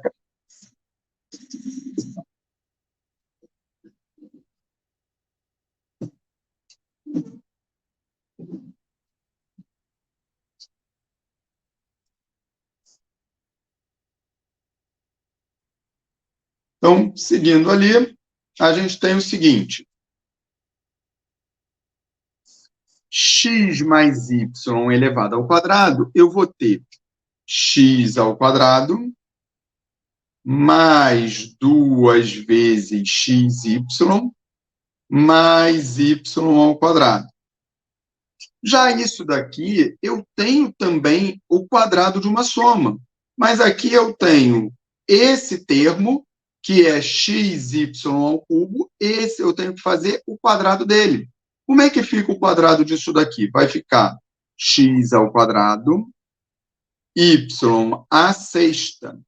Então, seguindo ali, a gente tem o seguinte: x mais y elevado ao quadrado, eu vou ter x ao quadrado mais 2 vezes xy mais y ao quadrado. Já isso daqui, eu tenho também o quadrado de uma soma. Mas aqui eu tenho esse termo, que é xy ao cubo, esse eu tenho que fazer o quadrado dele. Como é que fica o quadrado disso daqui? Vai ficar x ao quadrado, y à sexta.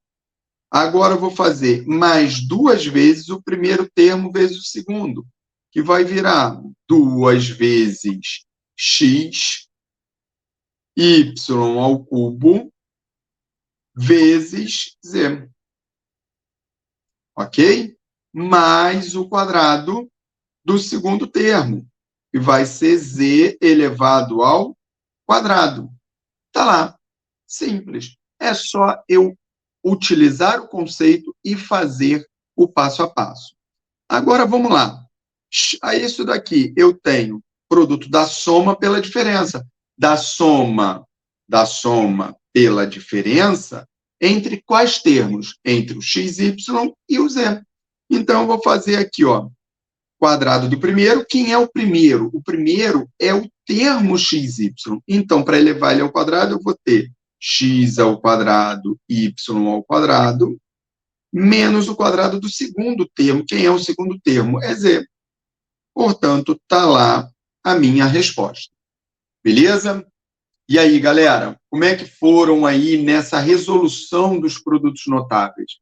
Agora eu vou fazer mais 2 vezes o primeiro termo vezes o segundo, que vai virar 2 vezes x, y ao cubo, vezes z. Ok? Mais o quadrado do segundo termo, que vai ser z elevado ao quadrado. Está lá. Simples. É só eu utilizar o conceito e fazer o passo a passo. Agora, vamos lá. A isso daqui, eu tenho produto da soma pela diferença. Da soma pela diferença entre quais termos? Entre o xy e o z. Então, eu vou fazer aqui, ó, quadrado do primeiro. Quem é o primeiro? O primeiro é o termo xy. Então, para elevar ele ao quadrado, eu vou ter x ao quadrado, y ao quadrado, menos o quadrado do segundo termo. Quem é o segundo termo? É z. Portanto, está lá a minha resposta. Beleza? E aí, galera, como é que foram aí nessa resolução dos produtos notáveis?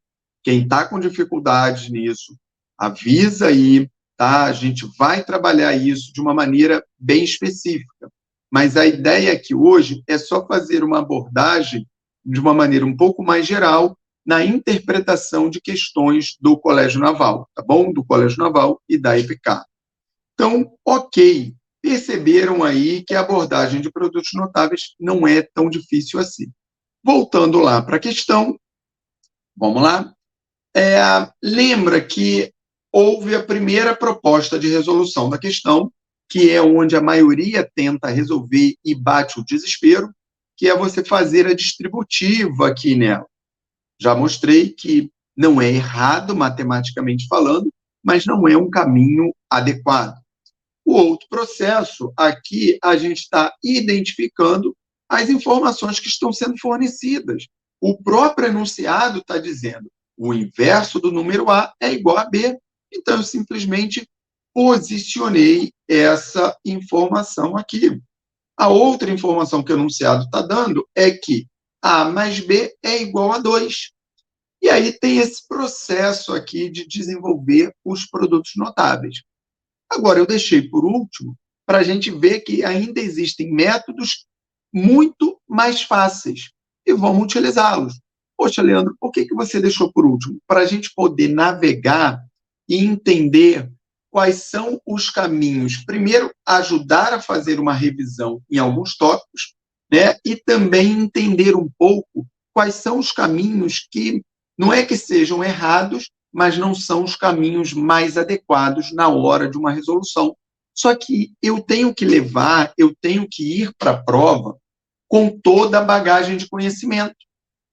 Quem está com dificuldade nisso, avisa aí, tá? A gente vai trabalhar isso de uma maneira bem específica. Mas a ideia aqui hoje é só fazer uma abordagem de uma maneira um pouco mais geral na interpretação de questões do Colégio Naval, tá bom? Do Colégio Naval e da EPICAR. Então, ok, perceberam aí que a abordagem de produtos notáveis não é tão difícil assim. Voltando lá para a questão, vamos lá. Lembra que houve a primeira proposta de resolução da questão, que é onde a maioria tenta resolver e bate o desespero, que é você fazer a distributiva aqui nela. Já mostrei que não é errado, matematicamente falando, mas não é um caminho adequado. O outro processo, aqui a gente está identificando as informações que estão sendo fornecidas. O próprio enunciado está dizendo o inverso do número A é igual a B. Então, eu simplesmente posicionei essa informação aqui. A outra informação que o enunciado está dando é que A mais B é igual a 2. E aí tem esse processo aqui de desenvolver os produtos notáveis. Agora, eu deixei por último para a gente ver que ainda existem métodos muito mais fáceis e vamos utilizá-los. Poxa, Leandro, por que você deixou por último? Para a gente poder navegar e entender quais são os caminhos. Primeiro, ajudar a fazer uma revisão em alguns tópicos, né? E também entender um pouco quais são os caminhos que não é que sejam errados, mas não são os caminhos mais adequados na hora de uma resolução. Só que eu tenho que levar, eu tenho que ir para a prova com toda a bagagem de conhecimento.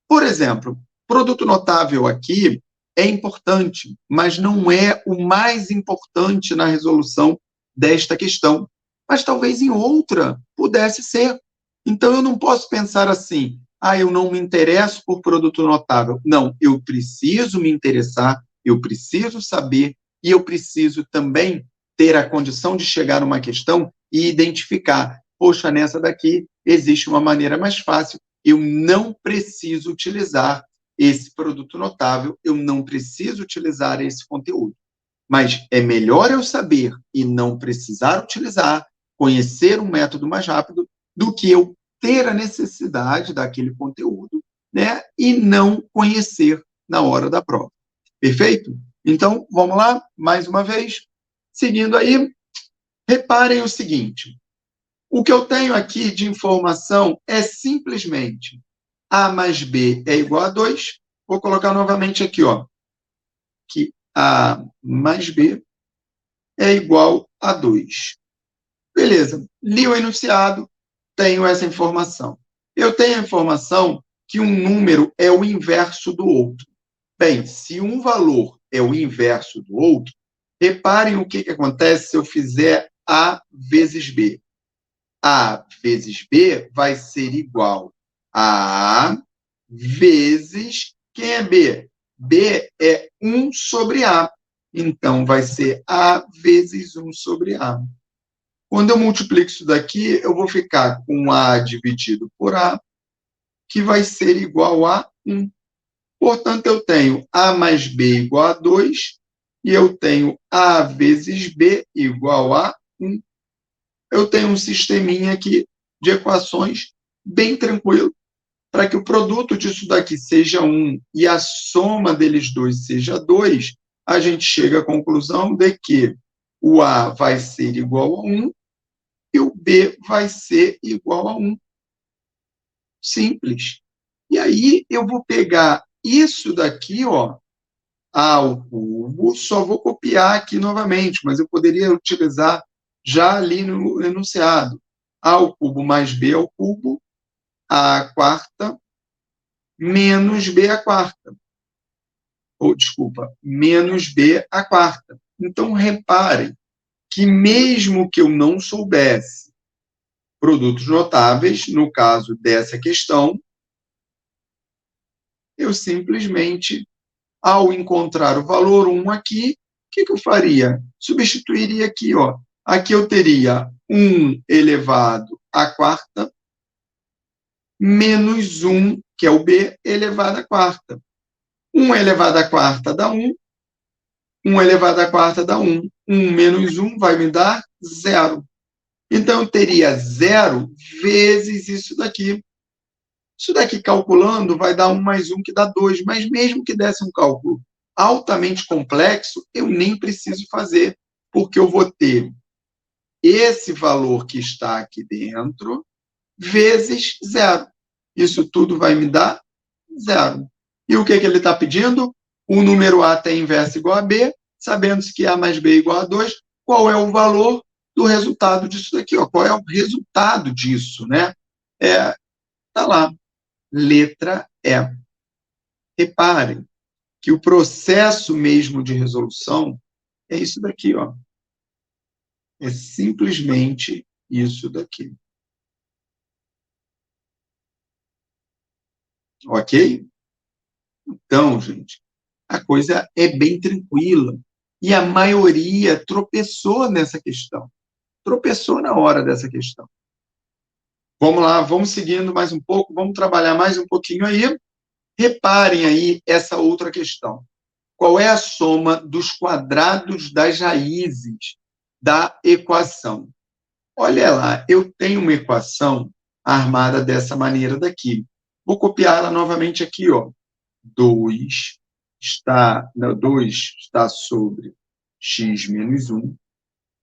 Por exemplo, produto notável aqui é importante, mas não é o mais importante na resolução desta questão. Mas talvez em outra pudesse ser. Então, eu não posso pensar assim, eu não me interesso por produto notável. Não, eu preciso me interessar, eu preciso saber e eu preciso também ter a condição de chegar numa questão e identificar, poxa, nessa daqui existe uma maneira mais fácil, eu não preciso utilizar esse produto notável, eu não preciso utilizar esse conteúdo. Mas é melhor eu saber e não precisar utilizar, conhecer um método mais rápido, do que eu ter a necessidade daquele conteúdo, né, e não conhecer na hora da prova. Perfeito? Então, vamos lá, mais uma vez. Seguindo aí, reparem o seguinte, o que eu tenho aqui de informação é simplesmente A mais B é igual a 2. Vou colocar novamente aqui, ó, que A mais B é igual a 2. Beleza, li o enunciado, tenho essa informação. Eu tenho a informação que um número é o inverso do outro. Bem, se um valor é o inverso do outro, reparem o que acontece se eu fizer A vezes B. A vezes B vai ser igual a A vezes... Quem é B? B é 1 sobre A. Então, vai ser A vezes 1 sobre A. Quando eu multiplico isso daqui, eu vou ficar com A dividido por A, que vai ser igual a 1. Portanto, eu tenho A mais B igual a 2, e eu tenho A vezes B igual a 1. Eu tenho um sisteminha aqui de equações bem tranquilo. Para que o produto disso daqui seja 1 e a soma deles dois seja 2, a gente chega à conclusão de que o A vai ser igual a 1 e o B vai ser igual a 1. Simples. E aí eu vou pegar isso daqui, ó, A ao cubo, só vou copiar aqui novamente, mas eu poderia utilizar já ali no enunciado. A ao cubo mais B ao cubo, A à quarta, menos B à quarta. Ou, desculpa, menos B à quarta. Então, reparem que mesmo que eu não soubesse produtos notáveis, no caso dessa questão, eu simplesmente, ao encontrar o valor 1 aqui, o que eu faria? Substituiria aqui, ó. Aqui eu teria 1 elevado à quarta, menos 1, que é o B, elevado à quarta. 1 elevado à quarta dá 1, 1 elevado à quarta dá 1. 1 menos 1 vai me dar 0. Então, eu teria 0 vezes isso daqui. Isso daqui, calculando, vai dar 1 mais 1, que dá 2. Mas mesmo que desse um cálculo altamente complexo, eu nem preciso fazer, porque eu vou ter esse valor que está aqui dentro, vezes 0. Isso tudo vai me dar 0. E o que ele está pedindo? O número A tem inverso igual a B, sabendo que A mais B é igual a 2, qual é o valor do resultado disso daqui? Ó? Qual é o resultado disso? Né? Tá lá, letra E. Reparem que o processo mesmo de resolução é isso daqui, ó. É simplesmente isso daqui. Ok? Então, gente, a coisa é bem tranquila. E a maioria tropeçou nessa questão. Tropeçou na hora dessa questão. Vamos lá, vamos seguindo mais um pouco, vamos trabalhar mais um pouquinho aí. Reparem aí essa outra questão. Qual é a soma dos quadrados das raízes da equação? Olha lá, eu tenho uma equação armada dessa maneira daqui. Vou copiar ela novamente aqui, ó. 2 está sobre x menos 1,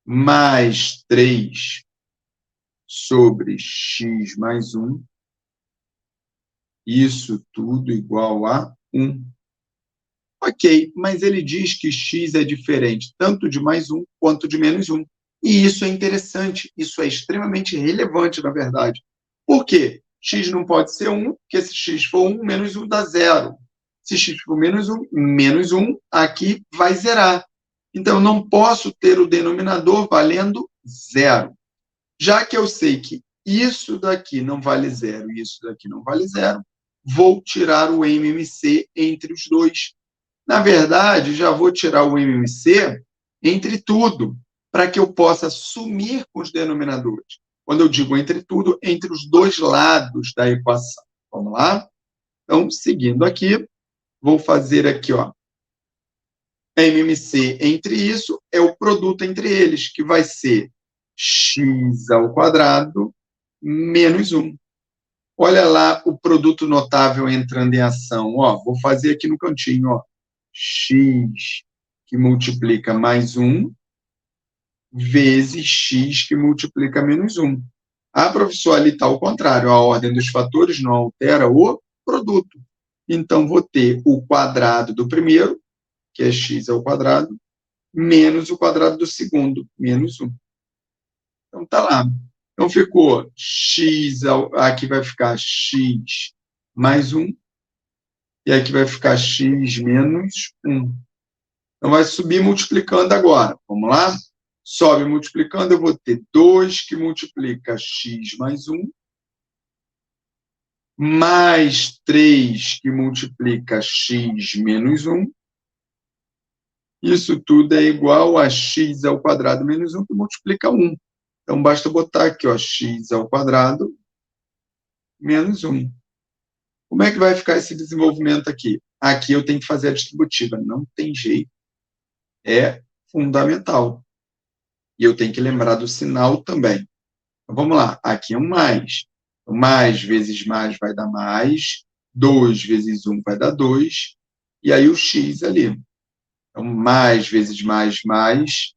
mais 3 sobre x mais 1, isso tudo igual a 1. Ok, mas ele diz que x é diferente tanto de mais 1 quanto de menos 1. E isso é interessante, isso é extremamente relevante, na verdade. Por quê? X não pode ser 1, porque se x for 1, menos 1 dá 0. Se x for menos 1, aqui vai zerar. Então, eu não posso ter o denominador valendo 0. Já que eu sei que isso daqui não vale 0 e isso daqui não vale 0, vou tirar o MMC entre os dois. Na verdade, já vou tirar o MMC entre tudo, para que eu possa sumir com os denominadores. Quando eu digo entre tudo, entre os dois lados da equação. Vamos lá? Então, seguindo aqui, vou fazer aqui, ó, MMC entre isso é o produto entre eles, que vai ser x ao quadrado menos 1. Olha lá o produto notável entrando em ação. Ó, vou fazer aqui no cantinho, ó, x que multiplica mais 1 vezes x que multiplica menos 1. Ah, professor, ali está ao contrário. A ordem dos fatores não altera o produto. Então, vou ter o quadrado do primeiro, que é x ao quadrado, menos o quadrado do segundo, menos 1. Então, está lá. Então, ficou x, aqui vai ficar x mais 1, e aqui vai ficar x menos 1. Então, vai subir multiplicando agora. Vamos lá? Sobe multiplicando, eu vou ter 2 que multiplica x mais 1, mais 3 que multiplica x menos 1. Isso tudo é igual a x ao quadrado menos 1, que multiplica 1. Então, basta botar aqui, ó, x ao quadrado menos 1. Como é que vai ficar esse desenvolvimento aqui? aqui eu tenho que fazer a distributiva. Não tem jeito. É fundamental. E eu tenho que lembrar do sinal também. Então, vamos lá. Aqui é um mais. Mais vezes mais vai dar mais. 2 vezes 1 vai dar 2. E aí o x ali. Então, mais vezes mais, mais.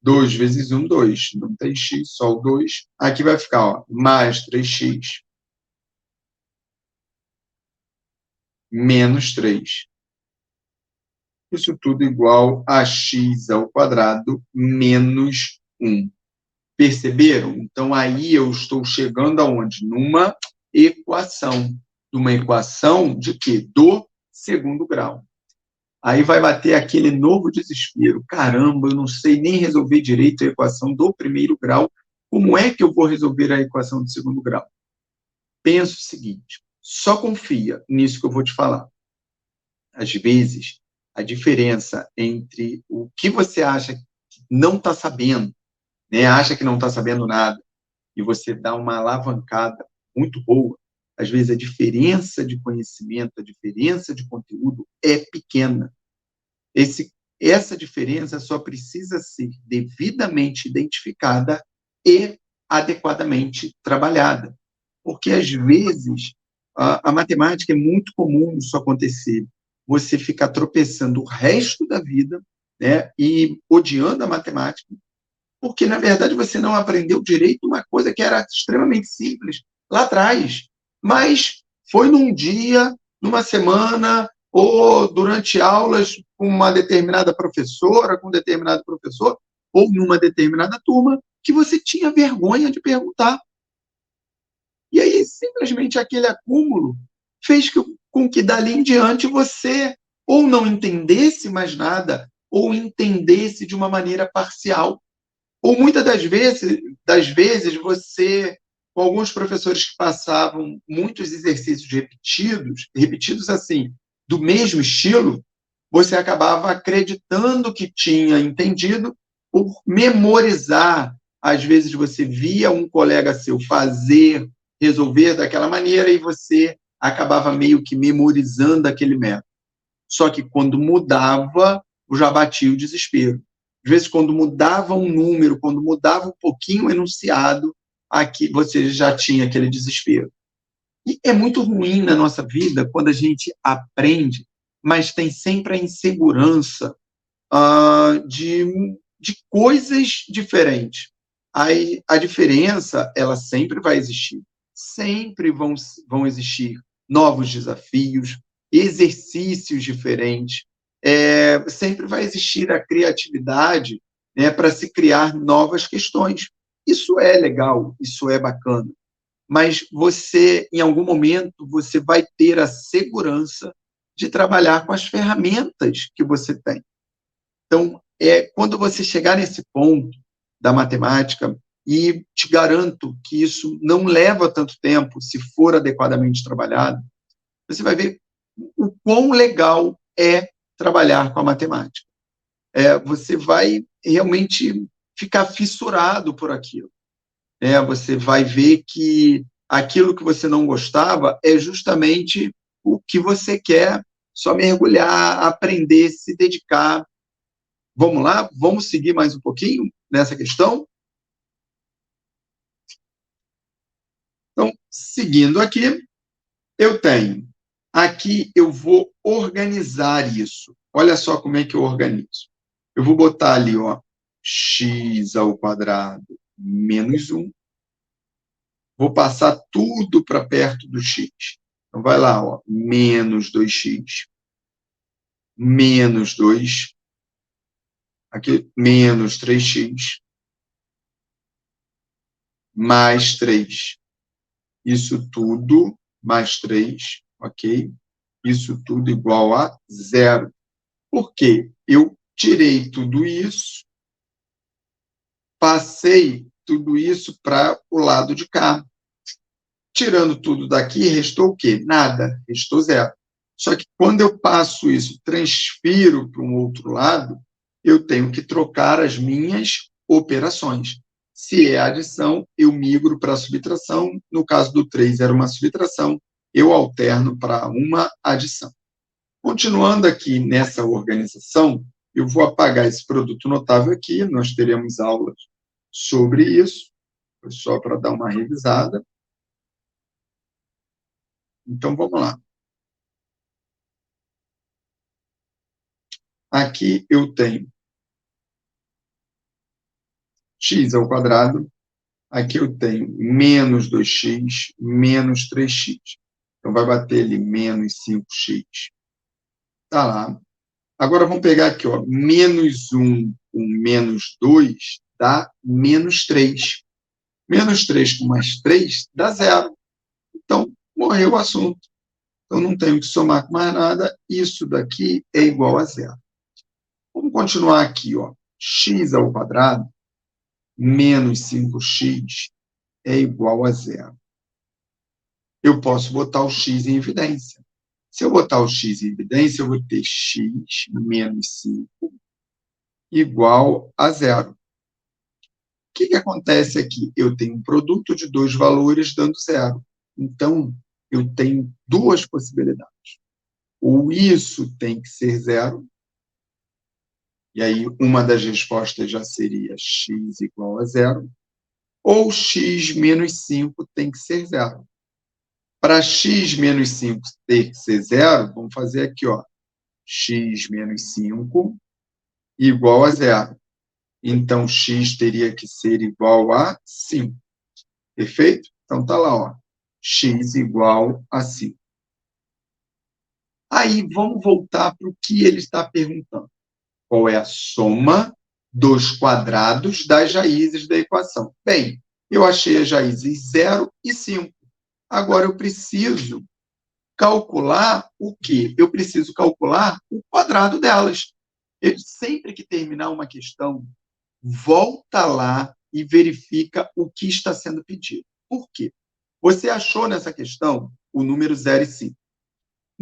2 vezes 1, 2. Não tem x, só o 2. Aqui vai ficar, ó, mais 3x menos 3. Isso tudo igual a x ao quadrado menos 1. Perceberam? Então, aí eu estou chegando aonde? Numa equação. Numa equação de quê? Do segundo grau. Aí vai bater aquele novo desespero. Caramba, eu não sei nem resolver direito a equação do primeiro grau. Como é que eu vou resolver a equação do segundo grau? Pensa o seguinte, só confia nisso que eu vou te falar. Às vezes, a diferença entre o que você acha que não está sabendo, né, acha que não está sabendo nada, e você dá uma alavancada muito boa, às vezes a diferença de conhecimento, a diferença de conteúdo é pequena. Essa diferença só precisa ser devidamente identificada e adequadamente trabalhada. Porque, às vezes, a matemática é muito comum isso acontecer. Você ficar tropeçando o resto da vida, né, e odiando a matemática, porque, na verdade, você não aprendeu direito uma coisa que era extremamente simples lá atrás. Mas foi num dia, numa semana, ou durante aulas com uma determinada professora, com um determinado professor, ou numa determinada turma, que você tinha vergonha de perguntar. E aí, simplesmente, aquele acúmulo fez com que, dali em diante, você ou não entendesse mais nada, ou entendesse de uma maneira parcial. Ou muitas das vezes você, com alguns professores que passavam muitos exercícios repetidos assim, do mesmo estilo, você acabava acreditando que tinha entendido por memorizar. Às vezes você via um colega seu fazer, resolver daquela maneira e você acabava meio que memorizando aquele método. Só que quando mudava, já batia o desespero. Às vezes, quando mudava um número, quando mudava um pouquinho o enunciado, aqui você já tinha aquele desespero. E é muito ruim na nossa vida quando a gente aprende, mas tem sempre a insegurança de coisas diferentes. Aí, a diferença, ela sempre vai existir. Sempre vão existir novos desafios, exercícios diferentes. Sempre vai existir a criatividade, né, para se criar novas questões. Isso é legal, isso é bacana. Mas você, em algum momento, você vai ter a segurança de trabalhar com as ferramentas que você tem. Então, quando você chegar nesse ponto da matemática, e te garanto que isso não leva tanto tempo, se for adequadamente trabalhado, você vai ver o quão legal é trabalhar com a matemática. Você vai realmente ficar fissurado por aquilo. Você vai ver que aquilo que você não gostava é justamente o que você quer, só mergulhar, aprender, se dedicar. Vamos lá? Vamos seguir mais um pouquinho nessa questão? Então, seguindo aqui, eu tenho. Aqui eu vou organizar isso. Olha só como é que eu organizo. Eu vou botar ali, ó, x ao quadrado menos 1. Vou passar tudo para perto do x. Então, vai lá, ó, menos 2x, menos 2, aqui, menos 3x, mais 3. Isso tudo, mais 3, ok? Isso tudo igual a 0. Por quê? Eu tirei tudo isso, passei tudo isso para o lado de cá. Tirando tudo daqui, restou o quê? Nada, restou 0. Só que quando eu passo isso, transfiro para um outro lado, eu tenho que trocar as minhas operações. Se é adição, eu migro para a subtração. No caso do 3, era uma subtração, eu alterno para uma adição. Continuando aqui nessa organização, eu vou apagar esse produto notável aqui, nós teremos aulas sobre isso, só para dar uma revisada. Então, vamos lá. Aqui eu tenho x ao quadrado, aqui eu tenho menos 2x, menos 3x. Então, vai bater ali menos 5x. Está lá. Agora, vamos pegar aqui, ó, menos 1 com menos 2 dá menos 3. Menos 3 com mais 3 dá 0. Então, morreu o assunto. Então, não tenho que somar com mais nada. Isso daqui é igual a 0. Vamos continuar aqui, ó. X ao quadrado menos 5x é igual a 0. Eu posso botar o x em evidência. Se eu botar o x em evidência, eu vou ter x menos 5 igual a 0. O que acontece aqui? Eu tenho um produto de dois valores dando 0. Então, eu tenho duas possibilidades. Ou isso tem que ser 0, e aí uma das respostas já seria x igual a 0, ou x menos 5 tem que ser 0. Para x menos 5 ter que ser 0, vamos fazer aqui, ó, x menos 5 igual a 0. Então, x teria que ser igual a 5. Perfeito? Então, está lá, ó, x igual a 5. Aí, vamos voltar para o que ele está perguntando. Qual é a soma dos quadrados das raízes da equação? Bem, eu achei as raízes 0 e 5. Agora, eu preciso calcular o quê? Eu preciso calcular o quadrado delas. Eu, sempre que terminar uma questão, volta lá e verifica o que está sendo pedido. Por quê? Você achou nessa questão o número 0 e 5.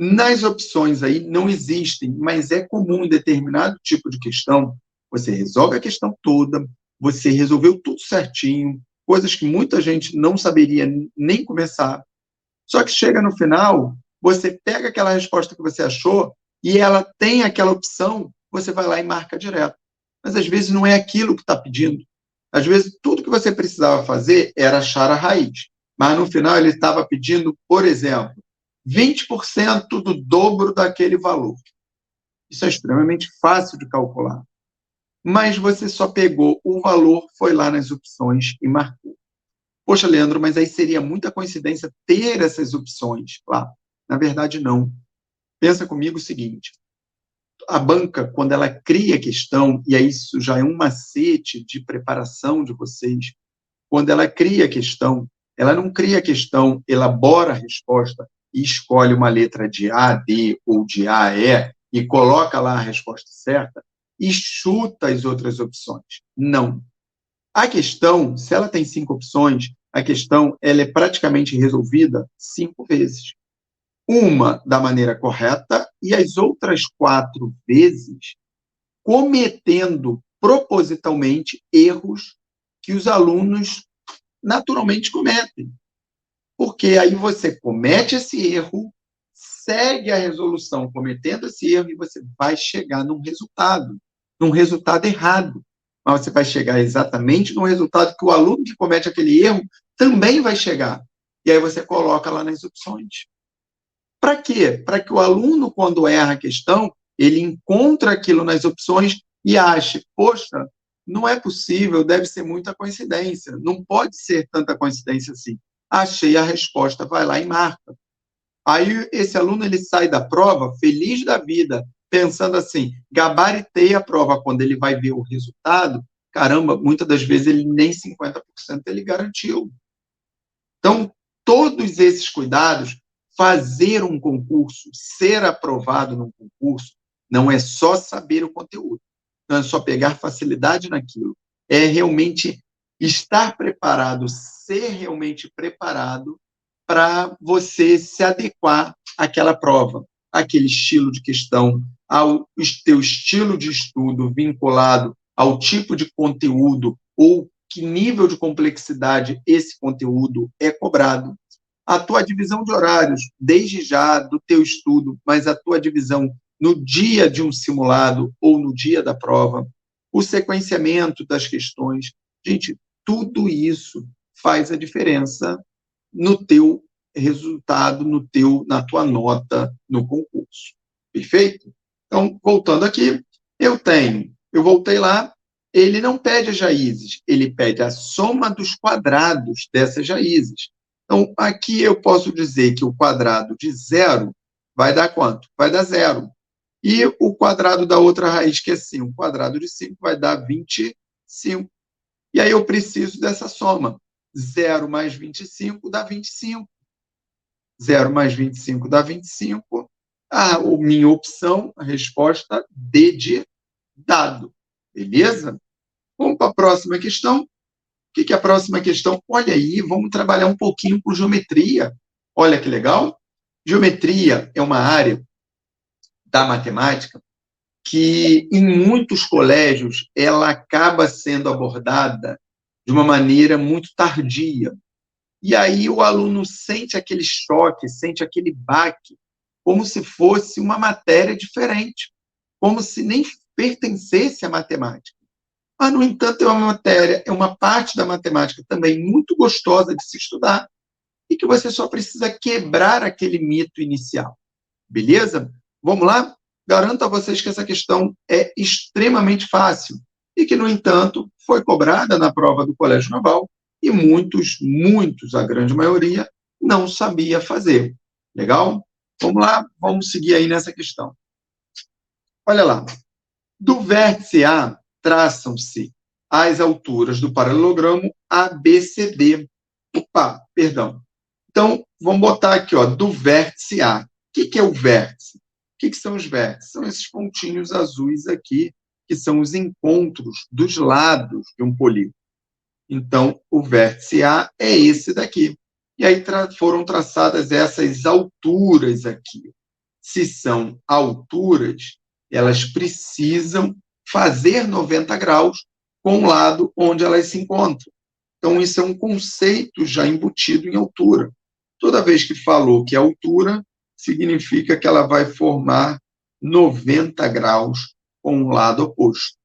Nas opções aí não existem, mas é comum em determinado tipo de questão, você resolve a questão toda, você resolveu tudo certinho, coisas que muita gente não saberia nem começar. Só que chega no final, você pega aquela resposta que você achou e ela tem aquela opção, você vai lá e marca direto. Mas às vezes não é aquilo que está pedindo. Às vezes tudo que você precisava fazer era achar a raiz. Mas no final ele estava pedindo, por exemplo, 20% do dobro daquele valor. Isso é extremamente fácil de calcular. Mas você só pegou o valor, foi lá nas opções e marcou. Poxa, Leandro, mas aí seria muita coincidência ter essas opções lá. Na verdade, não. Pensa comigo o seguinte, a banca, quando ela cria a questão, e aí isso já é um macete de preparação de vocês, quando ela cria a questão, ela não cria a questão, elabora a resposta e escolhe uma letra de A, D ou de A a E e coloca lá a resposta certa e chuta as outras opções. Não. A questão, se ela tem 5 opções, a questão ela é praticamente resolvida 5 vezes. Uma da maneira correta e as outras 4 vezes cometendo propositalmente erros que os alunos naturalmente cometem. Porque aí você comete esse erro, segue a resolução cometendo esse erro e você vai chegar num resultado errado. Mas você vai chegar exatamente no resultado que o aluno que comete aquele erro também vai chegar. E aí você coloca lá nas opções. Para quê? Para que o aluno, quando erra a questão, ele encontra aquilo nas opções e ache, poxa, não é possível, deve ser muita coincidência, não pode ser tanta coincidência assim. Achei a resposta, vai lá e marca. Aí esse aluno ele sai da prova feliz da vida, pensando assim, gabaritei a prova. Quando ele vai ver o resultado, caramba, muitas das vezes ele nem 50% ele garantiu. Então, todos esses cuidados, fazer um concurso, ser aprovado num concurso, não é só saber o conteúdo, não é só pegar facilidade naquilo, é realmente estar preparado, ser realmente preparado para você se adequar àquela prova, àquele estilo de questão, ao teu estilo de estudo vinculado ao tipo de conteúdo ou que nível de complexidade esse conteúdo é cobrado. a tua divisão de horários, desde já do teu estudo, mas a tua divisão no dia de um simulado ou no dia da prova, o sequenciamento das questões. Gente, tudo isso faz a diferença no teu resultado, na tua nota no concurso. Perfeito? Então, voltando aqui, eu voltei lá, ele não pede as raízes, ele pede a soma dos quadrados dessas raízes. Então, aqui eu posso dizer que o quadrado de 0 vai dar quanto? Vai dar 0. E o quadrado da outra raiz, que é 5, o quadrado de 5 vai dar 25. E aí eu preciso dessa soma. 0 mais 25 dá 25. 0 mais 25 dá 25. A minha opção, a resposta D de dado. Beleza? Vamos para a próxima questão. O que é a próxima questão? Olha aí, vamos trabalhar um pouquinho com geometria. Olha que legal. Geometria é uma área da matemática que, em muitos colégios, ela acaba sendo abordada de uma maneira muito tardia. E aí o aluno sente aquele choque, sente aquele baque, como se fosse uma matéria diferente, como se nem pertencesse à matemática. Mas, no entanto, é uma matéria, é uma parte da matemática também muito gostosa de se estudar e que você só precisa quebrar aquele mito inicial. Beleza? Vamos lá? Garanto a vocês que essa questão é extremamente fácil e que, no entanto, foi cobrada na prova do Colégio Naval e muitos, a grande maioria, não sabia fazer. Legal? Vamos lá, vamos seguir aí nessa questão. Olha lá. Do vértice A, traçam-se as alturas do paralelogramo ABCD. Opa, perdão. Então, vamos botar aqui, ó, do vértice A. O que é o vértice? O que são os vértices? São esses pontinhos azuis aqui, que são os encontros dos lados de um polígono. Então, o vértice A é esse daqui. E aí foram traçadas essas alturas aqui. Se são alturas, elas precisam fazer 90 graus com o lado onde elas se encontram. Então, isso é um conceito já embutido em altura. Toda vez que falou que é altura, significa que ela vai formar 90 graus com o lado oposto.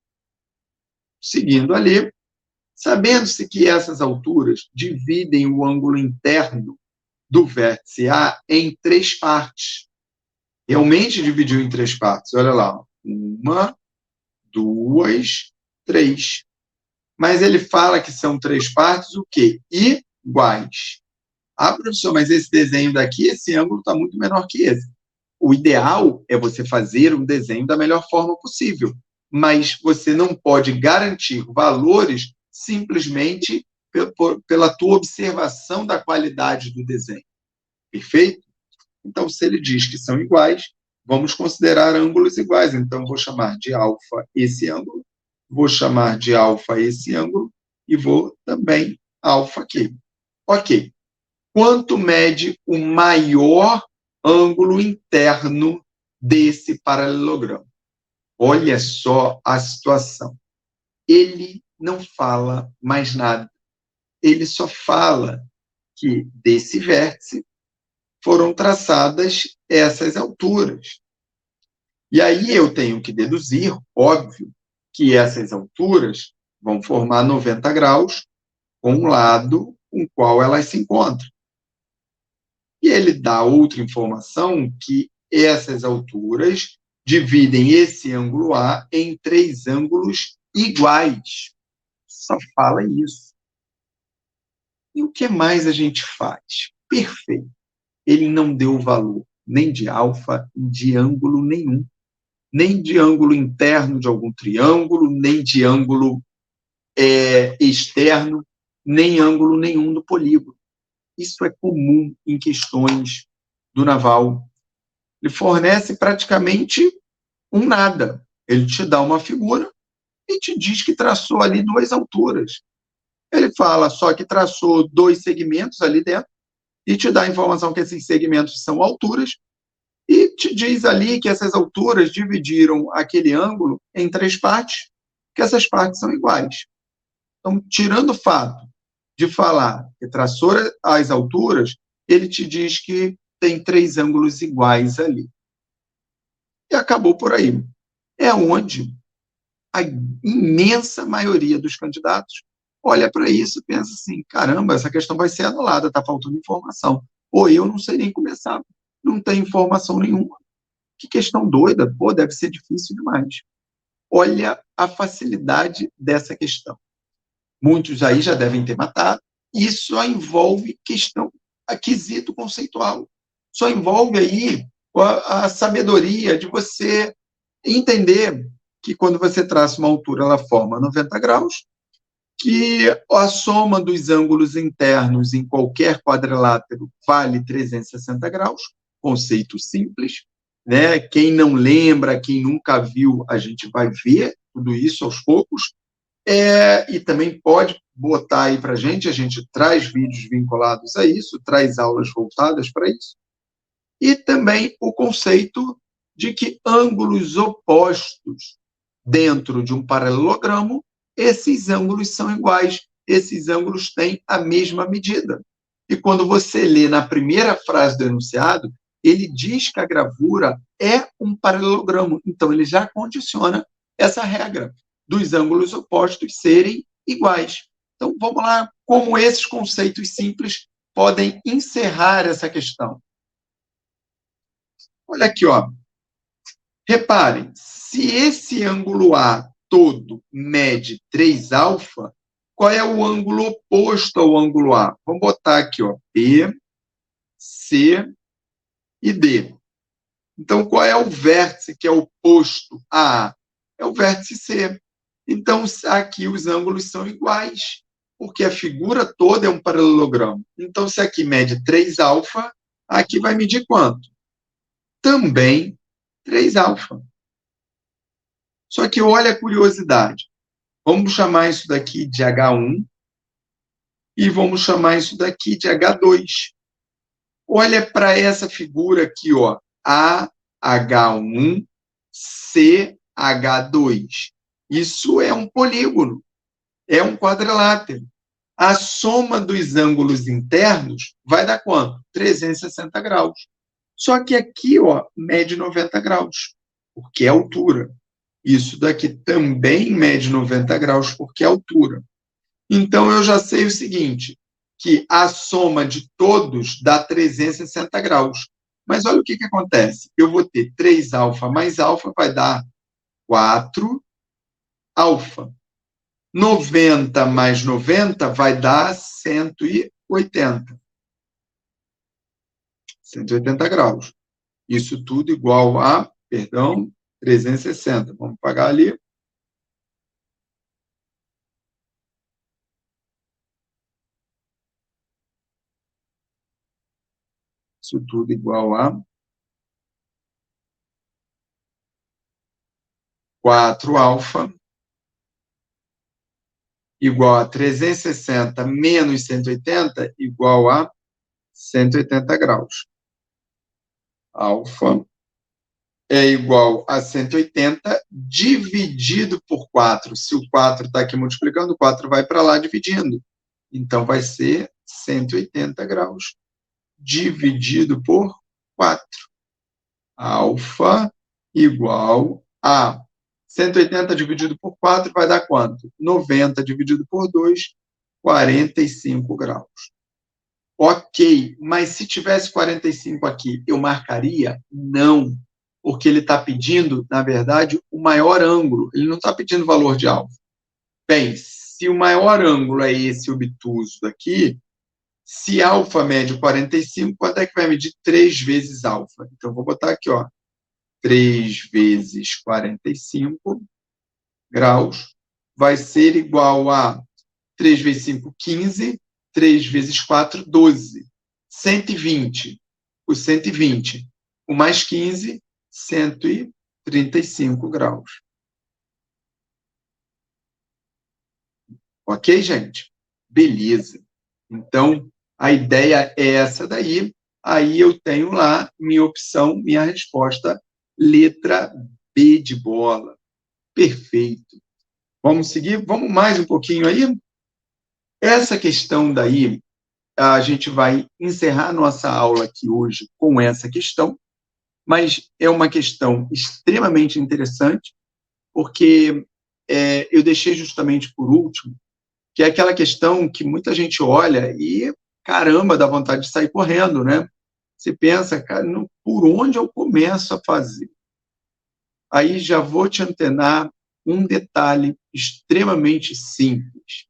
Seguindo ali, sabendo-se que essas alturas dividem o ângulo interno do vértice A em 3 partes. Realmente dividiu em 3 partes. Olha lá. 1, 2, 3. Mas ele fala que são 3 partes o quê? Iguais. Ah, professor, mas esse desenho daqui, esse ângulo está muito menor que esse. O ideal é você fazer um desenho da melhor forma possível, mas você não pode garantir valores simplesmente pela tua observação da qualidade do desenho. Perfeito? Então, se ele diz que são iguais, vamos considerar ângulos iguais. Então, vou chamar de alfa esse ângulo, vou chamar de alfa esse ângulo e vou também alfa aqui. Ok. Quanto mede o maior ângulo interno desse paralelogramo? Olha só a situação. Ele não fala mais nada. Ele só fala que desse vértice foram traçadas essas alturas. E aí eu tenho que deduzir, óbvio, que essas alturas vão formar 90 graus com o lado com o qual elas se encontram. E ele dá outra informação que essas alturas dividem esse ângulo A em 3 ângulos iguais. Só fala isso. E o que mais a gente faz? Perfeito. Ele não deu valor nem de alfa, de ângulo nenhum. Nem de ângulo interno de algum triângulo, nem de ângulo externo, nem ângulo nenhum do polígono. Isso é comum em questões do naval. Ele fornece praticamente um nada. Ele te dá uma figura e te diz que traçou ali 2 alturas. Ele fala só que traçou 2 segmentos ali dentro e te dá a informação que esses segmentos são alturas e te diz ali que essas alturas dividiram aquele ângulo em 3 partes, que essas partes são iguais. Então, tirando o fato de falar que traçou as alturas, ele te diz que tem 3 ângulos iguais ali. E acabou por aí. É onde a imensa maioria dos candidatos olha para isso e pensa assim, caramba, essa questão vai ser anulada, está faltando informação. Ou eu não sei nem começar, não tem informação nenhuma. Que questão doida, pô, deve ser difícil demais. Olha a facilidade dessa questão. Muitos aí já devem ter matado, e só envolve questão, quesito conceitual. Só envolve aí a sabedoria de você entender que quando você traça uma altura, ela forma 90 graus, que a soma dos ângulos internos em qualquer quadrilátero vale 360 graus, conceito simples, né? Quem não lembra, quem nunca viu, a gente vai ver tudo isso aos poucos, e também pode botar aí para a gente traz vídeos vinculados a isso, traz aulas voltadas para isso, e também o conceito de que ângulos opostos dentro de um paralelogramo, esses ângulos são iguais, esses ângulos têm a mesma medida. E quando você lê na primeira frase do enunciado, ele diz que a gravura é um paralelogramo, então ele já condiciona essa regra dos ângulos opostos serem iguais. Então, vamos lá, como esses conceitos simples podem encerrar essa questão. Olha aqui, ó. Reparem, se esse ângulo A todo mede 3 alfa, qual é o ângulo oposto ao ângulo A? Vamos botar aqui, ó, B, C e D. Então, qual é o vértice que é oposto a A? É o vértice C. Então, aqui os ângulos são iguais, porque a figura toda é um paralelogramo. Então, se aqui mede 3 alfa, aqui vai medir quanto? Também 3 alfa. Só que olha a curiosidade. Vamos chamar isso daqui de H1 e vamos chamar isso daqui de H2. Olha para essa figura aqui, ó, AH1, CH2. Isso é um polígono, é um quadrilátero. A soma dos ângulos internos vai dar quanto? 360 graus. Só que aqui, ó, mede 90 graus, porque é altura. Isso daqui também mede 90 graus, porque é altura. Então, eu já sei o seguinte, que a soma de todos dá 360 graus. Mas olha o que acontece. Eu vou ter 3 alfa mais alfa, vai dar 4 alfa. 90 mais 90 vai dar 180. 180 graus. Isso tudo igual a, 360. Vamos pagar ali. Isso tudo igual a 4 alfa igual a 360 menos 180 igual a 180 graus. Alfa é igual a 180 dividido por 4. Se o 4 está aqui multiplicando, o 4 vai para lá dividindo. Então, vai ser 180 graus dividido por 4. Alfa igual a 180 dividido por 4 vai dar quanto? 90 dividido por 2, 45 graus. Ok, mas se tivesse 45 aqui, eu marcaria? Não, porque ele está pedindo, na verdade, o maior ângulo. Ele não está pedindo valor de alfa. Bem, se o maior ângulo é esse obtuso daqui, se alfa mede 45, quanto é que vai medir 3 vezes alfa? Então, eu vou botar aqui, ó, 3 vezes 45 graus vai ser igual a 3 vezes 5, 15, 3 vezes 4, 12. 120. O 120. O mais 15, 135 graus. Ok, gente? Beleza. Então, a ideia é essa daí. Aí eu tenho lá minha opção, minha resposta, letra B de bola. Perfeito. Vamos seguir? Vamos mais um pouquinho aí? Essa questão daí a gente vai encerrar nossa aula aqui hoje com essa questão, mas é uma questão extremamente interessante, porque eu deixei justamente por último, que é aquela questão que muita gente olha e, caramba, dá vontade de sair correndo, né? Você pensa, cara, por onde eu começo a fazer? Aí já vou te antenar um detalhe extremamente simples.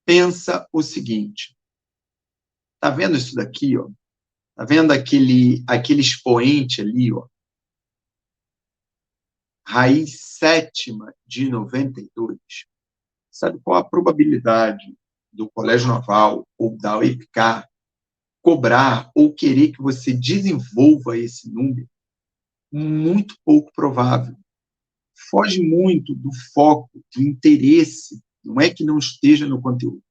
Pensa o seguinte, tá vendo isso daqui, ó? Tá vendo aquele expoente ali, ó? Raiz sétima de 92. Sabe qual a probabilidade do Colégio Naval ou da UFCar cobrar ou querer que você desenvolva esse número? Muito pouco provável. Foge muito do foco, do interesse. Não é que não esteja no conteúdo,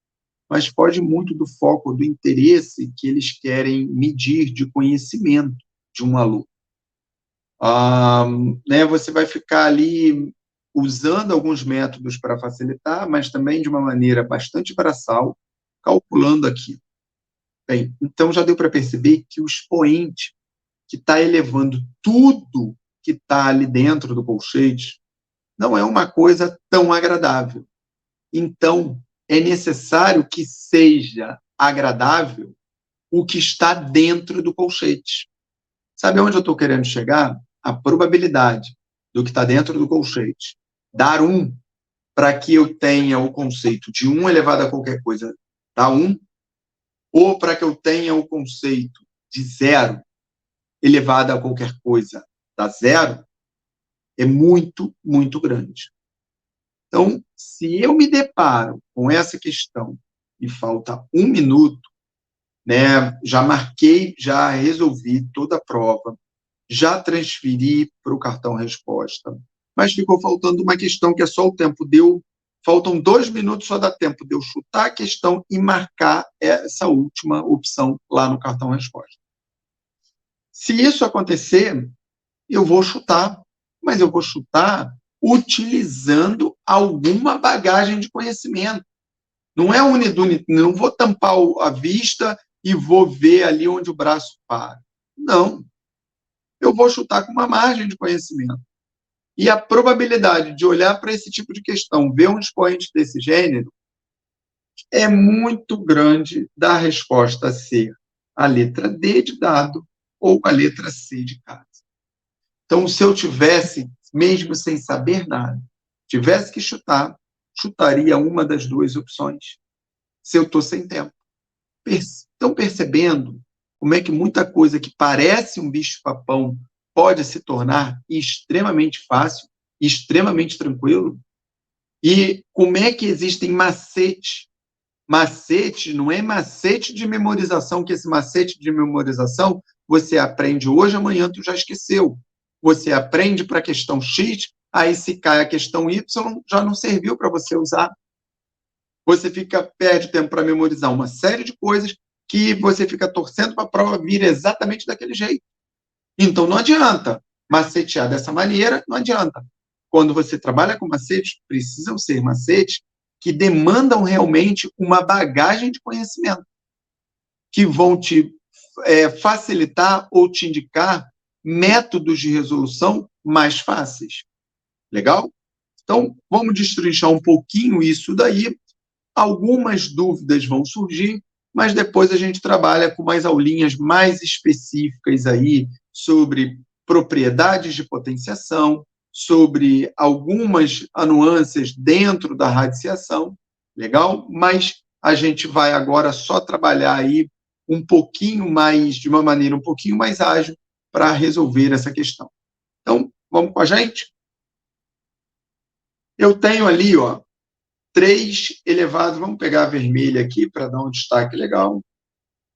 mas foge muito do foco, do interesse que eles querem medir de conhecimento de um aluno. Né, você vai ficar ali usando alguns métodos para facilitar, mas também de uma maneira bastante braçal, calculando aqui. Bem, então já deu para perceber que o expoente que está elevando tudo que está ali dentro do colchete não é uma coisa tão agradável. Então, é necessário que seja agradável o que está dentro do colchete. Sabe onde eu estou querendo chegar? A probabilidade do que está dentro do colchete dar 1 para que eu tenha o conceito de 1 elevado a qualquer coisa dá 1, ou para que eu tenha o conceito de 0 elevado a qualquer coisa dá 0, é muito, muito grande. Então, se eu me deparo com essa questão e falta 1 minuto, né, já marquei, já resolvi toda a prova, já transferi para o cartão resposta, mas ficou faltando uma questão que é só o tempo deu, faltam 2 minutos, só dá tempo de eu chutar a questão e marcar essa última opção lá no cartão resposta. Se isso acontecer, eu vou chutar, mas eu vou chutar utilizando alguma bagagem de conhecimento. Não é unidunit, não vou tampar a vista e vou ver ali onde o braço para. Não. Eu vou chutar com uma margem de conhecimento. E a probabilidade de olhar para esse tipo de questão, ver um expoente desse gênero, é muito grande da resposta ser a letra D de dado ou a letra C de casa. Então, se eu tivesse, mesmo sem saber nada, tivesse que chutar, chutaria uma das duas opções, se eu estou sem tempo. Estão percebendo como é que muita coisa que parece um bicho-papão pode se tornar extremamente fácil, extremamente tranquilo? E como é que existem macetes? Macete não é macete de memorização, que esse macete de memorização você aprende hoje, amanhã tu já esqueceu. Você aprende para a questão X, aí se cai a questão Y, já não serviu para você usar. Você perde tempo para memorizar uma série de coisas que você fica torcendo para a prova vir exatamente daquele jeito. Então, não adianta macetear dessa maneira, não adianta. Quando você trabalha com macetes, precisam ser macetes que demandam realmente uma bagagem de conhecimento, que vão te facilitar ou te indicar métodos de resolução mais fáceis. Legal? Então, vamos destrinchar um pouquinho isso daí. Algumas dúvidas vão surgir, mas depois a gente trabalha com mais aulinhas mais específicas aí sobre propriedades de potenciação, sobre algumas nuances dentro da radiciação, legal? Mas a gente vai agora só trabalhar aí um pouquinho mais, de uma maneira um pouquinho mais ágil para resolver essa questão. Então, vamos com a gente? Eu tenho ali, ó, 3 elevado, vamos pegar a vermelha aqui para dar um destaque legal.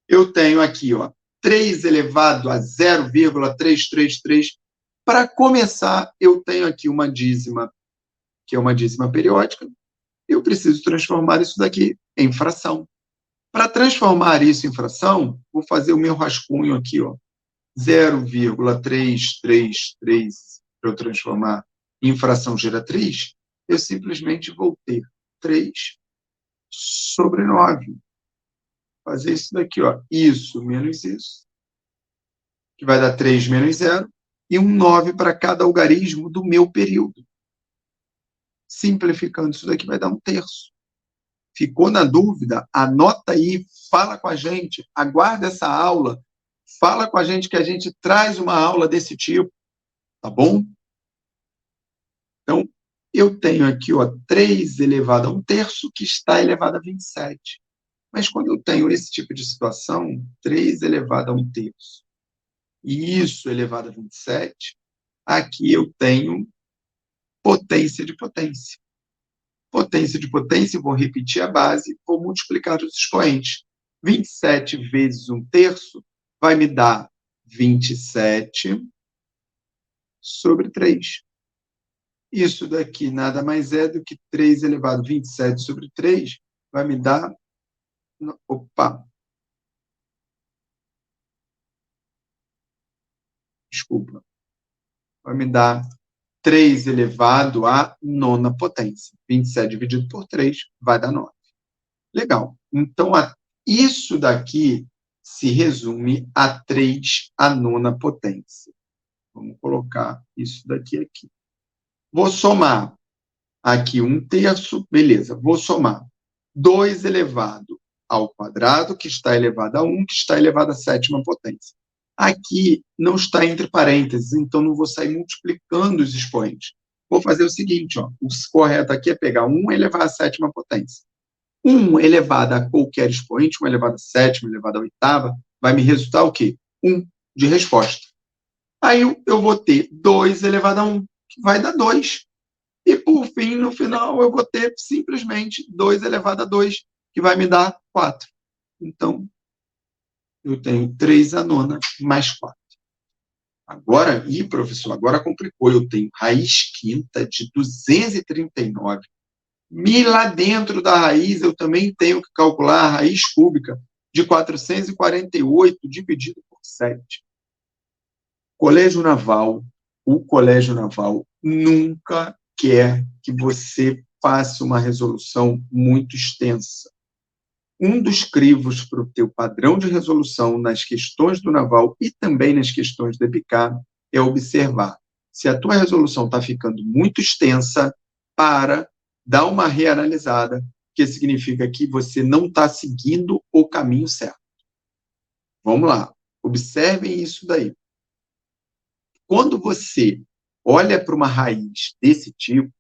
Eu tenho aqui, ó, 3 elevado a 0,333. Para começar, eu tenho aqui uma dízima, que é uma dízima periódica. Eu preciso transformar isso daqui em fração. Para transformar isso em fração, vou fazer o meu rascunho aqui, ó, 0,333, para eu transformar em fração geratriz, eu simplesmente vou ter 3 sobre 9. fazer isso daqui, ó. Isso menos isso, que vai dar 3 menos 0, e um 9 para cada algarismo do meu período. Simplificando isso daqui, vai dar 1/3. Ficou na dúvida? Anota aí, fala com a gente, aguarda essa aula, fala com a gente que a gente traz uma aula desse tipo, tá bom? Então, eu tenho aqui, ó, 3 elevado a 1/3, que está elevado a 27. Mas quando eu tenho esse tipo de situação, 3 elevado a 1/3, e isso elevado a 27, aqui eu tenho potência de potência. Potência de potência, vou repetir a base, vou multiplicar os expoentes. 27 vezes 1/3 vai me dar 27 sobre 3. Isso daqui nada mais é do que 3 elevado a 27 sobre 3 vai me dar... Opa! Desculpa. Vai me dar 3 elevado à 9ª potência. 27 dividido por 3 vai dar 9. Legal. Então, isso daqui se resume a 3 à 9ª potência. Vamos colocar isso daqui aqui. Vou somar aqui 1/3, beleza. Vou somar 2 elevado ao quadrado, que está elevado a 1, que está elevado à 7ª potência. Aqui não está entre parênteses, então não vou sair multiplicando os expoentes. Vou fazer o seguinte, ó, o correto aqui é pegar 1 e elevar à 7ª potência. 1 elevado a qualquer expoente, 1 elevado a 7ª, 1 elevado a 8ª, vai me resultar o quê? 1 de resposta. Aí eu vou ter 2 elevado a 1, que vai dar 2. E, por fim, no final, eu vou ter simplesmente 2 elevado a 2, que vai me dar 4. Então, eu tenho 3 à 9ª mais 4. Agora, professor, agora complicou. Eu tenho raiz quinta de 239. E lá dentro da raiz, eu também tenho que calcular a raiz cúbica de 448 dividido por 7. O Colégio Naval nunca quer que você faça uma resolução muito extensa. Um dos crivos para o teu padrão de resolução nas questões do Naval e também nas questões do EPICAR é observar se a tua resolução está ficando muito extensa, para dar uma reanalisada, que significa que você não está seguindo o caminho certo. Vamos lá, observem isso daí. Quando você olha para uma raiz desse tipo,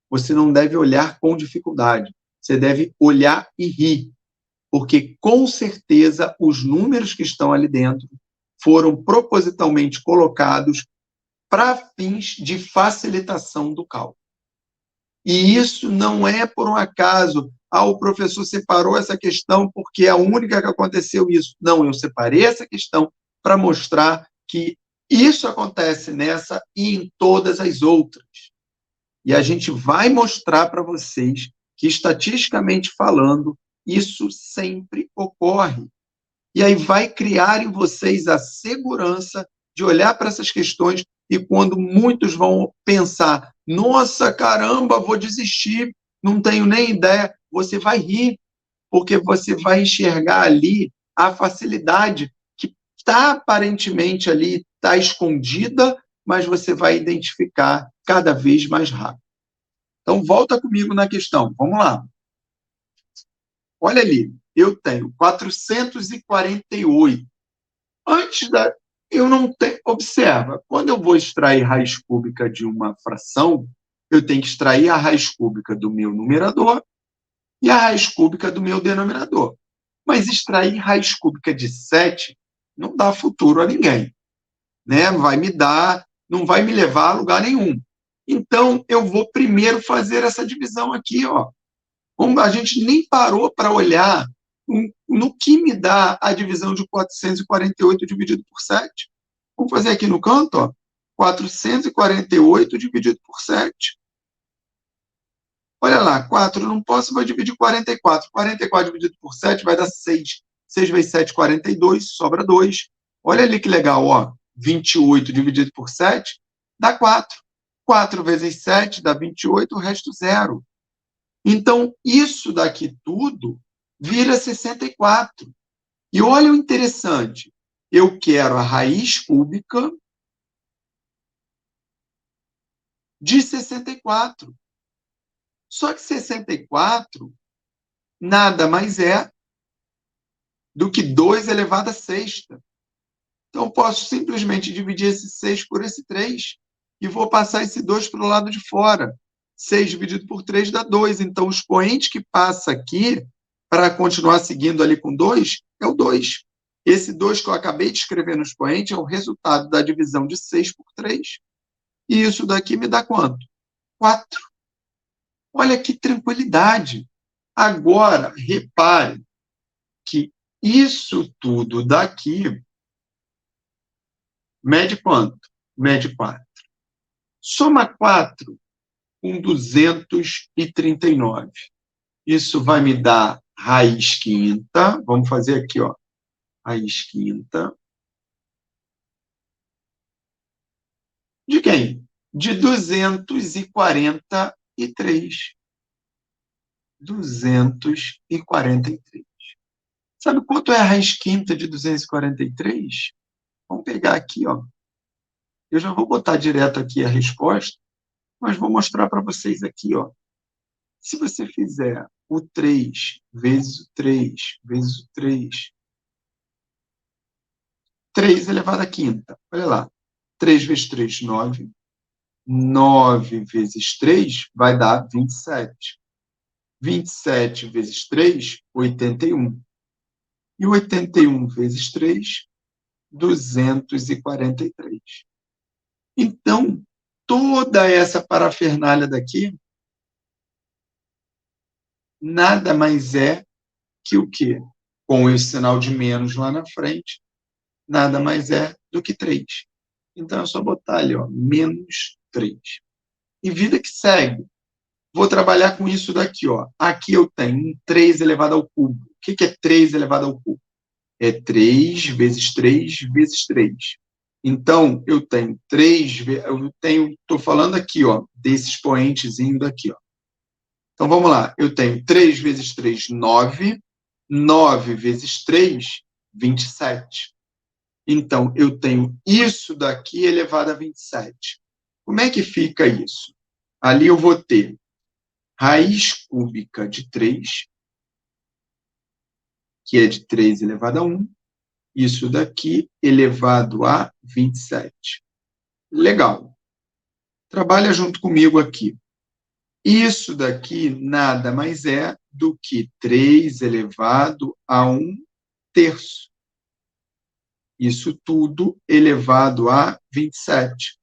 você não deve olhar com dificuldade, você deve olhar e rir, porque com certeza os números que estão ali dentro foram propositalmente colocados para fins de facilitação do cálculo. E isso não é por um acaso, o professor separou essa questão porque é a única que aconteceu isso. Não, eu separei essa questão para mostrar que isso acontece nessa e em todas as outras. E a gente vai mostrar para vocês que, estatisticamente falando, isso sempre ocorre. E aí vai criar em vocês a segurança de olhar para essas questões e quando muitos vão pensar, nossa, caramba, vou desistir, não tenho nem ideia, você vai rir, porque você vai enxergar ali a facilidade que está aparentemente ali, está escondida, mas você vai identificar cada vez mais rápido. Então, volta comigo na questão. Vamos lá. Olha ali, eu tenho 448. Eu não tenho... Observa, quando eu vou extrair raiz cúbica de uma fração, eu tenho que extrair a raiz cúbica do meu numerador e a raiz cúbica do meu denominador. Mas extrair raiz cúbica de 7 não dá futuro a ninguém, né? Não vai me levar a lugar nenhum. Então, eu vou primeiro fazer essa divisão aqui, ó. Como a gente nem parou para olhar no que me dá a divisão de 448 dividido por 7. Vamos fazer aqui no canto, ó. 448 dividido por 7. Olha lá, 4 eu não posso, vou dividir 44. 44 dividido por 7 vai dar 6. 6 vezes 7, 42, sobra 2. Olha ali que legal, ó. 28 dividido por 7 dá 4. 4 vezes 7 dá 28, o resto 0. Então, isso daqui tudo vira 64. E olha o interessante, eu quero a raiz cúbica de 64. Só que 64 nada mais é do que 2 elevado à sexta. Então, eu posso simplesmente dividir esse 6 por esse 3 e vou passar esse 2 para o lado de fora. 6 dividido por 3 dá 2. Então, o expoente que passa aqui, para continuar seguindo ali com 2, é o 2. Esse 2 que eu acabei de escrever no expoente é o resultado da divisão de 6 por 3. E isso daqui me dá quanto? 4. Olha que tranquilidade. Agora, repare que isso tudo daqui mede quanto? Mede 4. Soma 4 com 239. Isso vai me dar raiz quinta. Vamos fazer aqui, ó. Raiz quinta. De quem? De 243. 243. Sabe quanto é a raiz quinta de 243? Vamos pegar aqui, ó. Eu já vou botar direto aqui a resposta, mas vou mostrar para vocês aqui, ó. Se você fizer o 3 vezes o 3 vezes o 3, 3 elevado à quinta, olha lá. 3 vezes 3, 9. 9 vezes 3 vai dar 27. 27 vezes 3, 81. E 81 vezes 3, 243. Então, toda essa parafernália daqui nada mais é que o quê? Com esse sinal de menos lá na frente, nada mais é do que 3. Então, é só botar ali, ó, menos 3. E vida que segue. Vou trabalhar com isso daqui, ó. Aqui eu tenho um 3 elevado ao cubo. O que é 3 elevado ao cubo? É 3 vezes 3 vezes 3. Então, eu tenho 3, estou falando aqui, ó, desse expoentezinho daqui, ó. Então, vamos lá. Eu tenho 3 vezes 3, 9. 9 vezes 3, 27. Então, eu tenho isso daqui elevado a 27. Como é que fica isso? Ali eu vou ter raiz cúbica de 3, que é de 3 elevado a 1. Isso daqui elevado a 27. Legal. Trabalha junto comigo aqui. Isso daqui nada mais é do que 3 elevado a 1 terço. Isso tudo elevado a 27.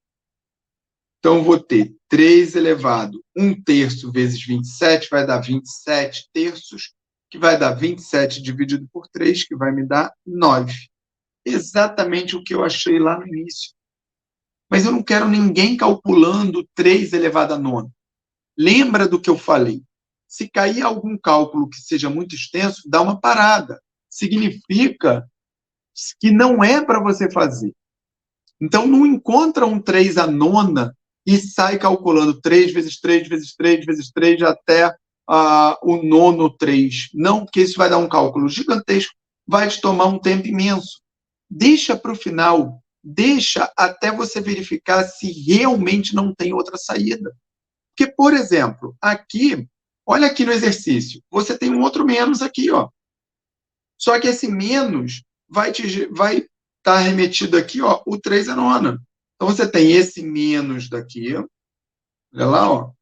Então, vou ter 3 elevado a 1 terço vezes 27, vai dar 27 terços, que vai dar 27 dividido por 3, que vai me dar 9. Exatamente o que eu achei lá no início. Mas eu não quero ninguém calculando 3 elevado a 9. Lembra do que eu falei? Se cair algum cálculo que seja muito extenso, dá uma parada. Significa que não é para você fazer. Então, não encontra um 3 a nona e sai calculando 3 vezes 3 vezes 3 vezes 3 até o nono 3. Não, porque isso vai dar um cálculo gigantesco, vai te tomar um tempo imenso. Deixa para o final, deixa até você verificar se realmente não tem outra saída. Porque, por exemplo, aqui, olha aqui no exercício, você tem um outro menos aqui, ó. Só que esse menos vai estar remetido aqui, ó, o 3 a nona. Então, você tem esse menos daqui, olha lá, ó.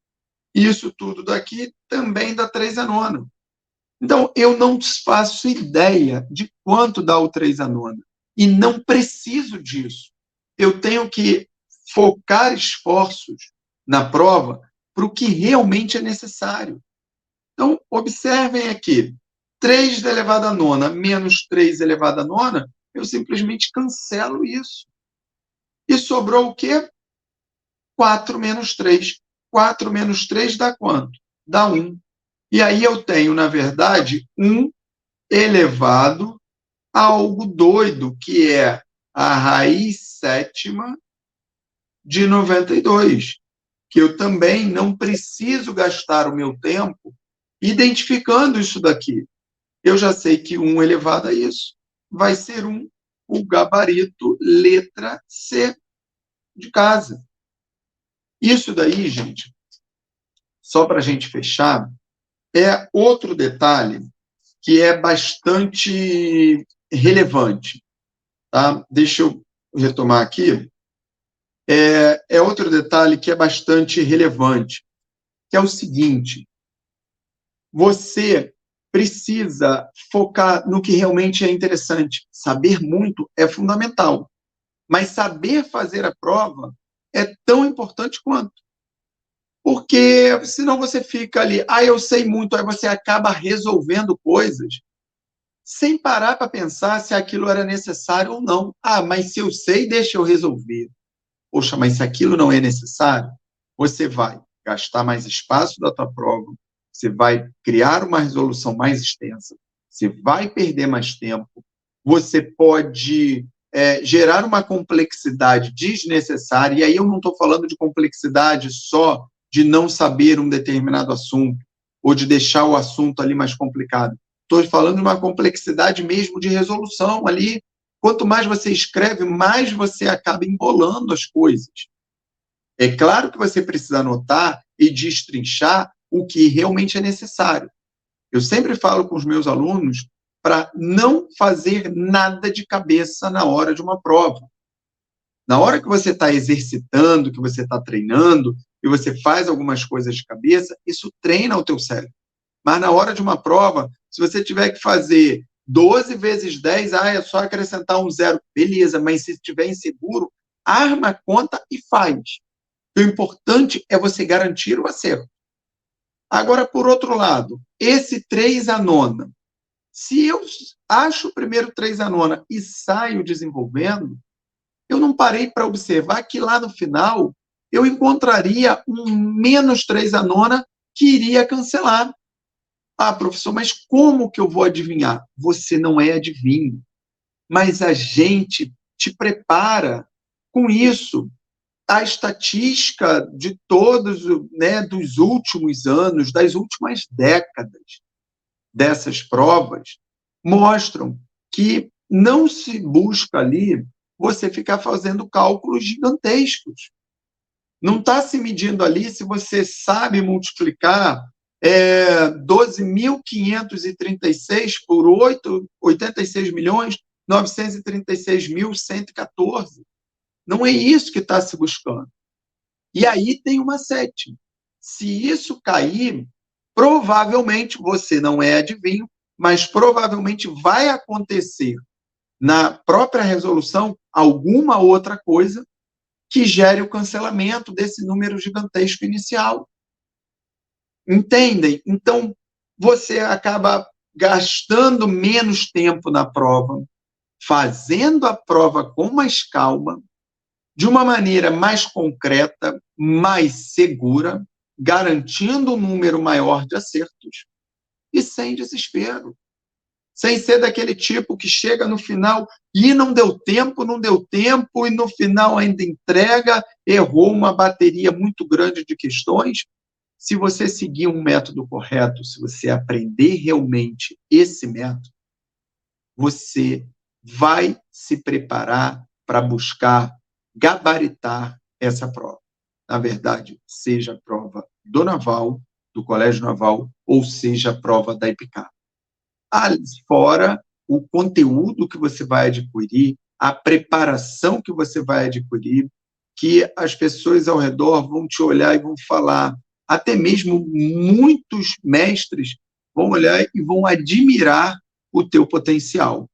Isso tudo daqui também dá 3 a nona. Então, eu não faço ideia de quanto dá o 3 a nona. E não preciso disso. Eu tenho que focar esforços na prova para o que realmente é necessário. Então, observem aqui. 3 elevado a nona menos 3 elevado a nona, eu simplesmente cancelo isso. E sobrou o quê? 4 menos 3. 4 menos 3 dá quanto? Dá 1. E aí eu tenho, na verdade, 1 elevado a algo doido, que é a raiz sétima de 92, que eu também não preciso gastar o meu tempo identificando isso daqui. eu já sei que 1 elevado a isso vai ser o gabarito letra C de casa. Isso daí, gente, só para a gente fechar, é outro detalhe que é bastante relevante. Tá? Deixa eu retomar aqui. É outro detalhe que é bastante relevante, que é o seguinte: você precisa focar no que realmente é interessante. Saber muito é fundamental, mas saber fazer a prova é tão importante quanto. Porque senão você fica ali, eu sei muito, aí você acaba resolvendo coisas sem parar para pensar se aquilo era necessário ou não. Mas se eu sei, deixa eu resolver. Poxa, mas se aquilo não é necessário, você vai gastar mais espaço da tua prova, você vai criar uma resolução mais extensa, você vai perder mais tempo, você pode gerar uma complexidade desnecessária, e aí eu não estou falando de complexidade só de não saber um determinado assunto, ou de deixar o assunto ali mais complicado. Estou falando de uma complexidade mesmo de resolução ali. Quanto mais você escreve, mais você acaba embolando as coisas. É claro que você precisa anotar e destrinchar o que realmente é necessário. Eu sempre falo com os meus alunos para não fazer nada de cabeça na hora de uma prova. Na hora que você está exercitando, que você está treinando, e você faz algumas coisas de cabeça, isso treina o teu cérebro. Mas na hora de uma prova, se você tiver que fazer 12 vezes 10, é só acrescentar um zero. Beleza, mas se estiver inseguro, arma a conta e faz. O importante é você garantir o acerto. Agora, por outro lado, esse 3 a nona. Se eu acho o primeiro 3 a nona e saio desenvolvendo, eu não parei para observar que lá no final eu encontraria um menos 3 a nona que iria cancelar. Professor, mas como que eu vou adivinhar? Você não é adivinho, mas a gente te prepara com isso. A estatística de todos, dos últimos anos, das últimas décadas dessas provas, mostram que não se busca ali você ficar fazendo cálculos gigantescos. Não está se medindo ali se você sabe multiplicar 12.536 por 86.936.114. Não é isso que está se buscando. E aí tem uma sétima. Se isso cair, provavelmente você não é adivinho, mas provavelmente vai acontecer na própria resolução alguma outra coisa que gere o cancelamento desse número gigantesco inicial. Entendem? Então, você acaba gastando menos tempo na prova, fazendo a prova com mais calma, de uma maneira mais concreta, mais segura, garantindo um número maior de acertos e sem desespero. Sem ser daquele tipo que chega no final e não deu tempo, e no final ainda entrega, errou uma bateria muito grande de questões. Se você seguir um método correto, se você aprender realmente esse método, você vai se preparar para buscar gabaritar essa prova. Na verdade, seja a prova do Naval, do Colégio Naval, ou seja a prova da EPICAR. Fora o conteúdo que você vai adquirir, a preparação que você vai adquirir, que as pessoas ao redor vão te olhar e vão falar, até mesmo muitos mestres vão olhar e vão admirar o teu potencial,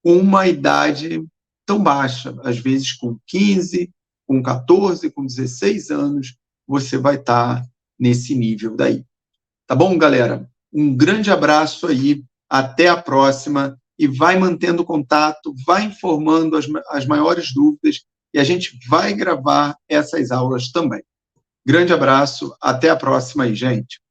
com uma idade tão baixa, às vezes com 15, com 14, com 16 anos, você vai estar nesse nível daí. Tá bom, galera? Um grande abraço aí, até a próxima, e vai mantendo contato, vai informando as maiores dúvidas, e a gente vai gravar essas aulas também. Grande abraço, até a próxima aí, gente.